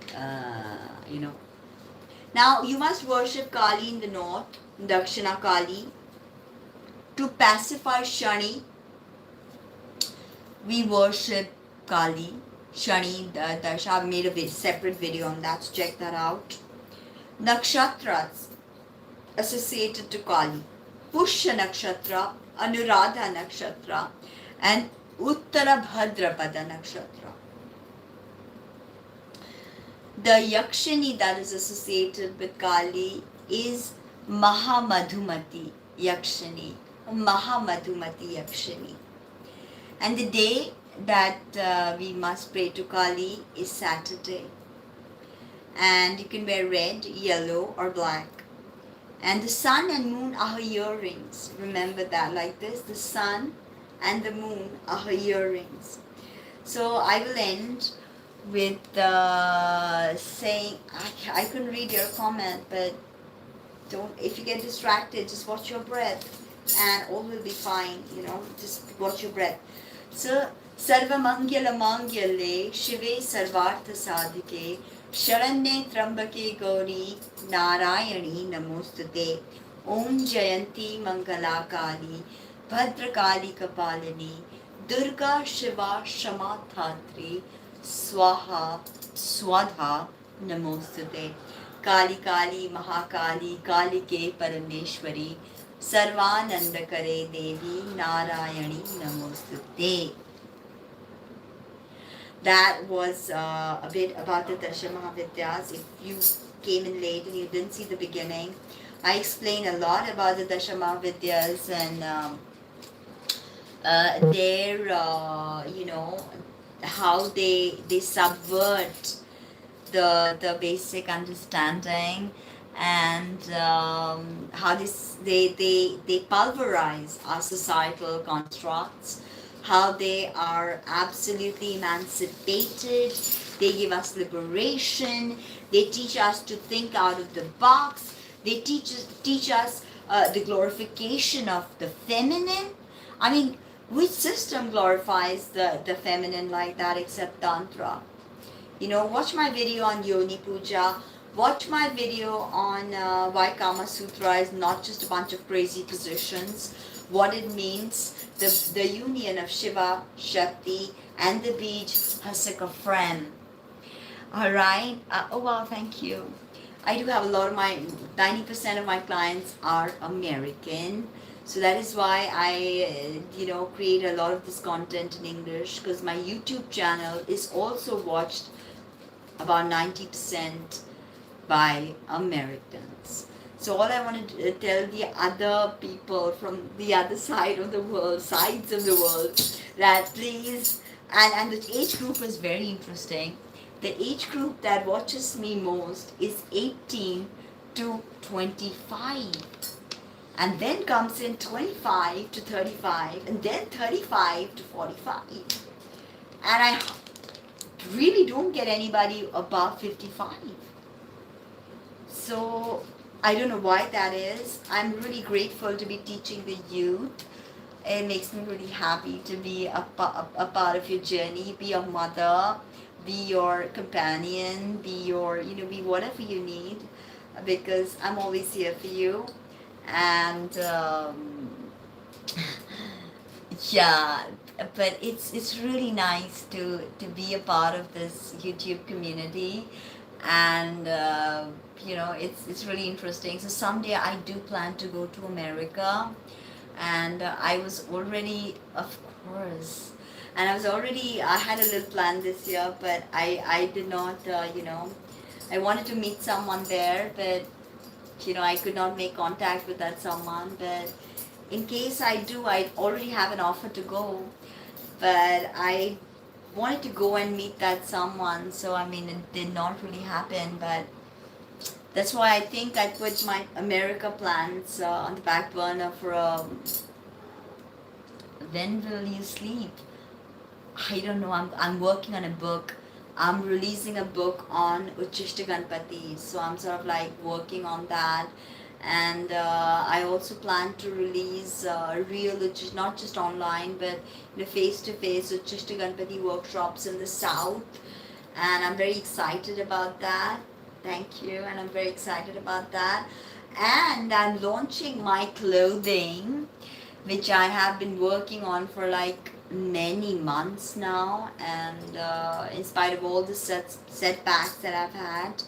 Now you must worship Kali in the north, Dakshina Kali. To pacify Shani, we worship Kali. Shani, Dasha, I've made a separate video on that, so check that out. Nakshatras associated to Kali. Pushya Nakshatra, Anuradha Nakshatra, and Uttara Bhadrapada Nakshatra. The Yakshini that is associated with Kali is Mahamadhumati Yakshini. Mahamadhumati Yakshini. And the day that we must pray to Kali is Saturday. And you can wear red, yellow, or black. And the sun and moon are her earrings. Remember that, like this. The sun and the moon are her earrings. So I will end with saying, I couldn't read your comment, but if you get distracted, just watch your breath and all will be fine, just watch your breath. So, Sarva Mangyala Mangyale, Shive Sarvartha Sadhike, Sharanye Trambake Gauri, Narayani Namostute. Om Jayanti Mangala Kali Bhadrakali Kapalini Durga Shiva Shama Dhatri Swaha Swadha Namostute Kali Kali Mahakali Kali Ke Parameshwari Sarvananda Kare Devi Narayani Namostute. That was a bit about the DASAMAHAVIDYAS. If you came in late and you didn't see the beginning, I explain a lot about the DASAMAHAVIDYAS and their, how they subvert the basic understanding, and how they pulverize our societal constructs, how they are absolutely emancipated, they give us liberation, they teach us to think out of the box, they teach us the glorification of the feminine. I mean, which system glorifies the feminine like that except Tantra? Watch my video on Yoni Puja. Watch my video on why Kama Sutra is not just a bunch of crazy positions. What it means, the union of Shiva, Shakti, and the Bij Hasika Frem. Alright? Oh wow, thank you. I do have a lot of 90% of my clients are American. So that is why I, create a lot of this content in English, because my YouTube channel is also watched about 90% by Americans. So all I want to tell the other people from the other side of the world, sides of the world, that please, and the age group is very interesting. The age group that watches me most is 18 to 25. And then comes in 25 to 35, and then 35 to 45. And I really don't get anybody above 55. So I don't know why that is. I'm really grateful to be teaching the youth. It makes me really happy to be a part of your journey, be your mother, be your companion, be your, be whatever you need, because I'm always here for you. And yeah, but it's really nice to be a part of this YouTube community, and it's really interesting. So someday I do plan to go to America, and I was already, of course, and I had a little plan this year, but I did not, I wanted to meet someone there, but I could not make contact with that someone. But in case I do, I already have an offer to go, but I wanted to go and meet that someone. So I mean, it did not really happen, but that's why I think I put my America plans on the back burner for when will you sleep? I don't know. I'm working on a book. I'm releasing a book on Uchishta Ganpati, so I'm sort of like working on that. And I also plan to release real, not just online, but face-to-face Uchishta Ganpati workshops in the south. And I'm very excited about that. Thank you. And I'm very excited about that. And I'm launching my clothing, which I have been working on for like many months now, and in spite of all the setbacks that I've had,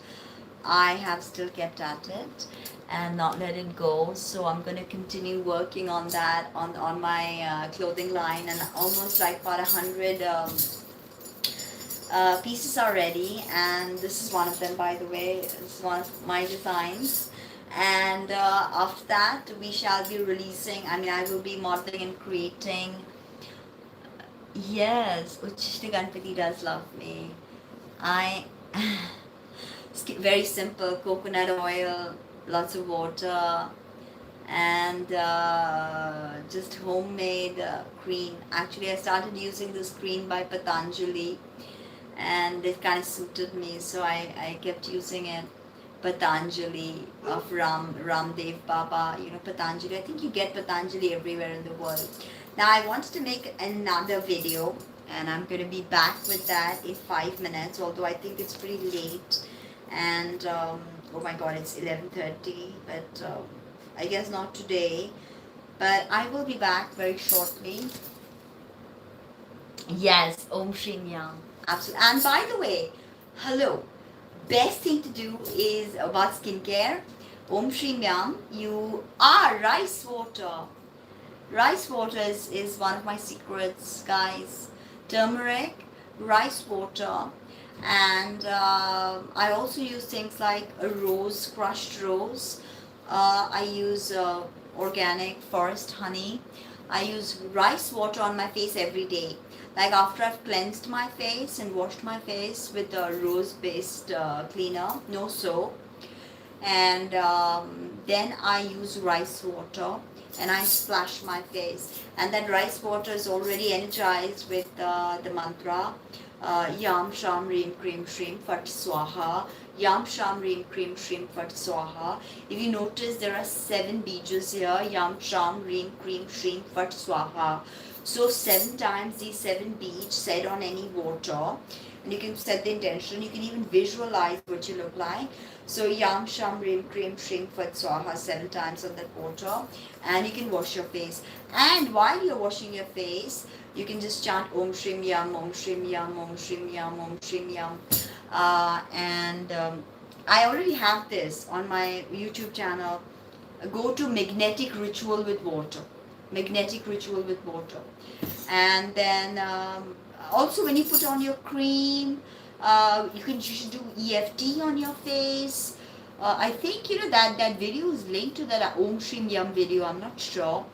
I have still kept at it and not let it go. So I'm going to continue working on that, on my clothing line, and almost like about 100 pieces are ready, and this is one of them, by the way. This is one of my designs. And after that, we shall be releasing, I will be modeling and creating. Yes, Uchishta Ganpati does love me. It's very simple: coconut oil, lots of water, and just homemade cream. Actually, I started using this cream by Patanjali, and it kind of suited me, so I kept using it. Patanjali of Ramdev Baba, Patanjali. I think you get Patanjali everywhere in the world. Now I wanted to make another video, and I'm going to be back with that in 5 minutes, although I think it's pretty late, and oh my god, it's 11:30, but I guess not today, but I will be back very shortly. Yes, Om Shrim Yam. Absolutely. And by the way, hello. Best thing to do is about skincare. Om Shrim Yam. You are rice water. Rice water is one of my secrets, guys. Turmeric, rice water, and I also use things like a rose, crushed rose. I use organic forest honey. I use rice water on my face every day. Like after I've cleansed my face and washed my face with a rose-based cleaner, no soap, and then I use rice water and I splash my face, and that rice water is already energized with the mantra Yam Sham Reem Cream Shrim Fat Swaha. Yam Sham Reem Cream Shrim Fat Swaha. If you notice, there are 7 bejas here. Yam Sham Reem Cream Shrim Fat Swaha. So 7 times these 7 beads said on any water, and you can set the intention. You can even visualize what you look like. So Yam Sham Reem Cream Shrim Fat Swaha 7 times on that water, and you can wash your face. And while you're washing your face, you can just chant Om Shrim Yam, Om Shrim Yam, Om Shrim Yam, Om Shrim Yam. And I already have this on my YouTube channel. Go to magnetic ritual with water. Magnetic ritual with water. And then also when you put on your cream, you should do EFT on your face. I think that video is linked to that Om Shrim Yam video. I'm not sure.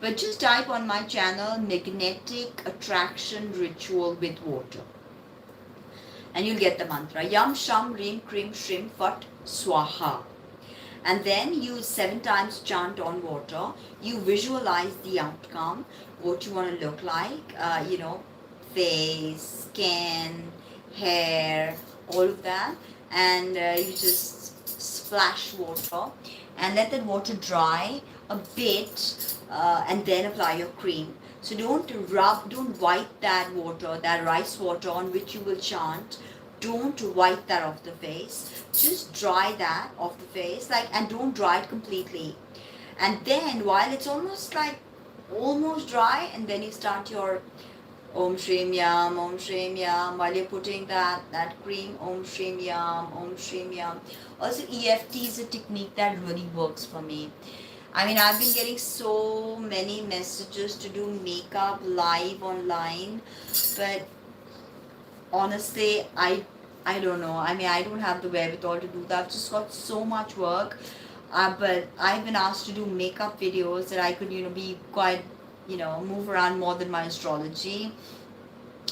But just type on my channel magnetic attraction ritual with water, and you'll get the mantra Yam Sham Reem Cream Shrim Fat Swaha. And then you 7 times chant on water. You visualize the outcome, what you want to look like, face, skin, hair, all of that. And you just splash water and let that water dry a bit, and then apply your cream. So don't wipe that water, that rice water on which you will chant. Don't wipe that off the face. Just dry that off the face, and don't dry it completely. And then while it's almost dry, and then you start your Om Shrim Yam, Om Shrim Yam, while you're putting that cream, Om Shrim Yam, Om Shrim Yam. Also, EFT is a technique that really works for me. I mean, I've been getting so many messages to do makeup live online, but honestly, I don't know. I mean, I don't have the wherewithal to do that. I've just got so much work. But I've been asked to do makeup videos that I could, be quite, move around more than my astrology.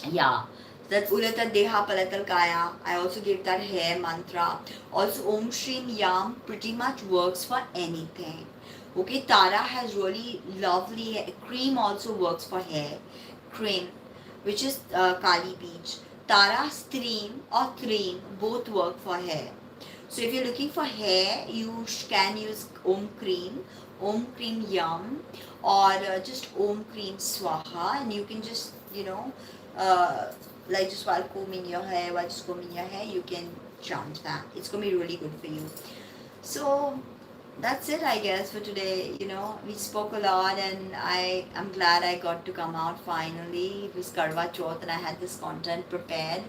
Yeah. That Ulata Deha Palatal Kaya. I also give that hair mantra. Also, Om Shrim Yam pretty much works for anything. Okay, Tara has really lovely hair. Cream also works for hair. Cream, which is Kali Beach. Tara stream or cream both work for hair. So if you're looking for hair, you can use Om Cream Yum, or just Om Cream Swaha, and you can just just while combing your hair, you can chant that. It's gonna be really good for you. So that's it, I guess, for today. We spoke a lot, and I'm glad I got to come out finally. It was Karwa Chauth and I had this content prepared,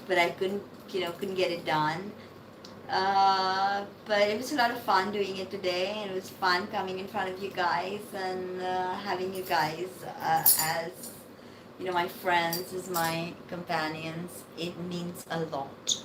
but I couldn't get it done. But it was a lot of fun doing it today, and it was fun coming in front of you guys and having you guys as my friends, as my companions. It means a lot.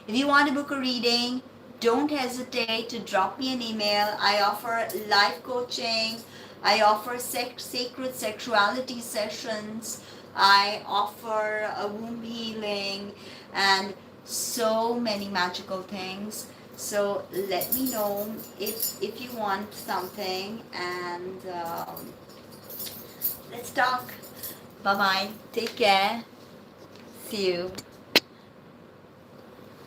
If you want to book a reading, don't hesitate to drop me an email. I offer life coaching. I offer sacred sexuality sessions. I offer a womb healing and so many magical things. So let me know if you want something, and let's talk. Bye bye. Take care. See you.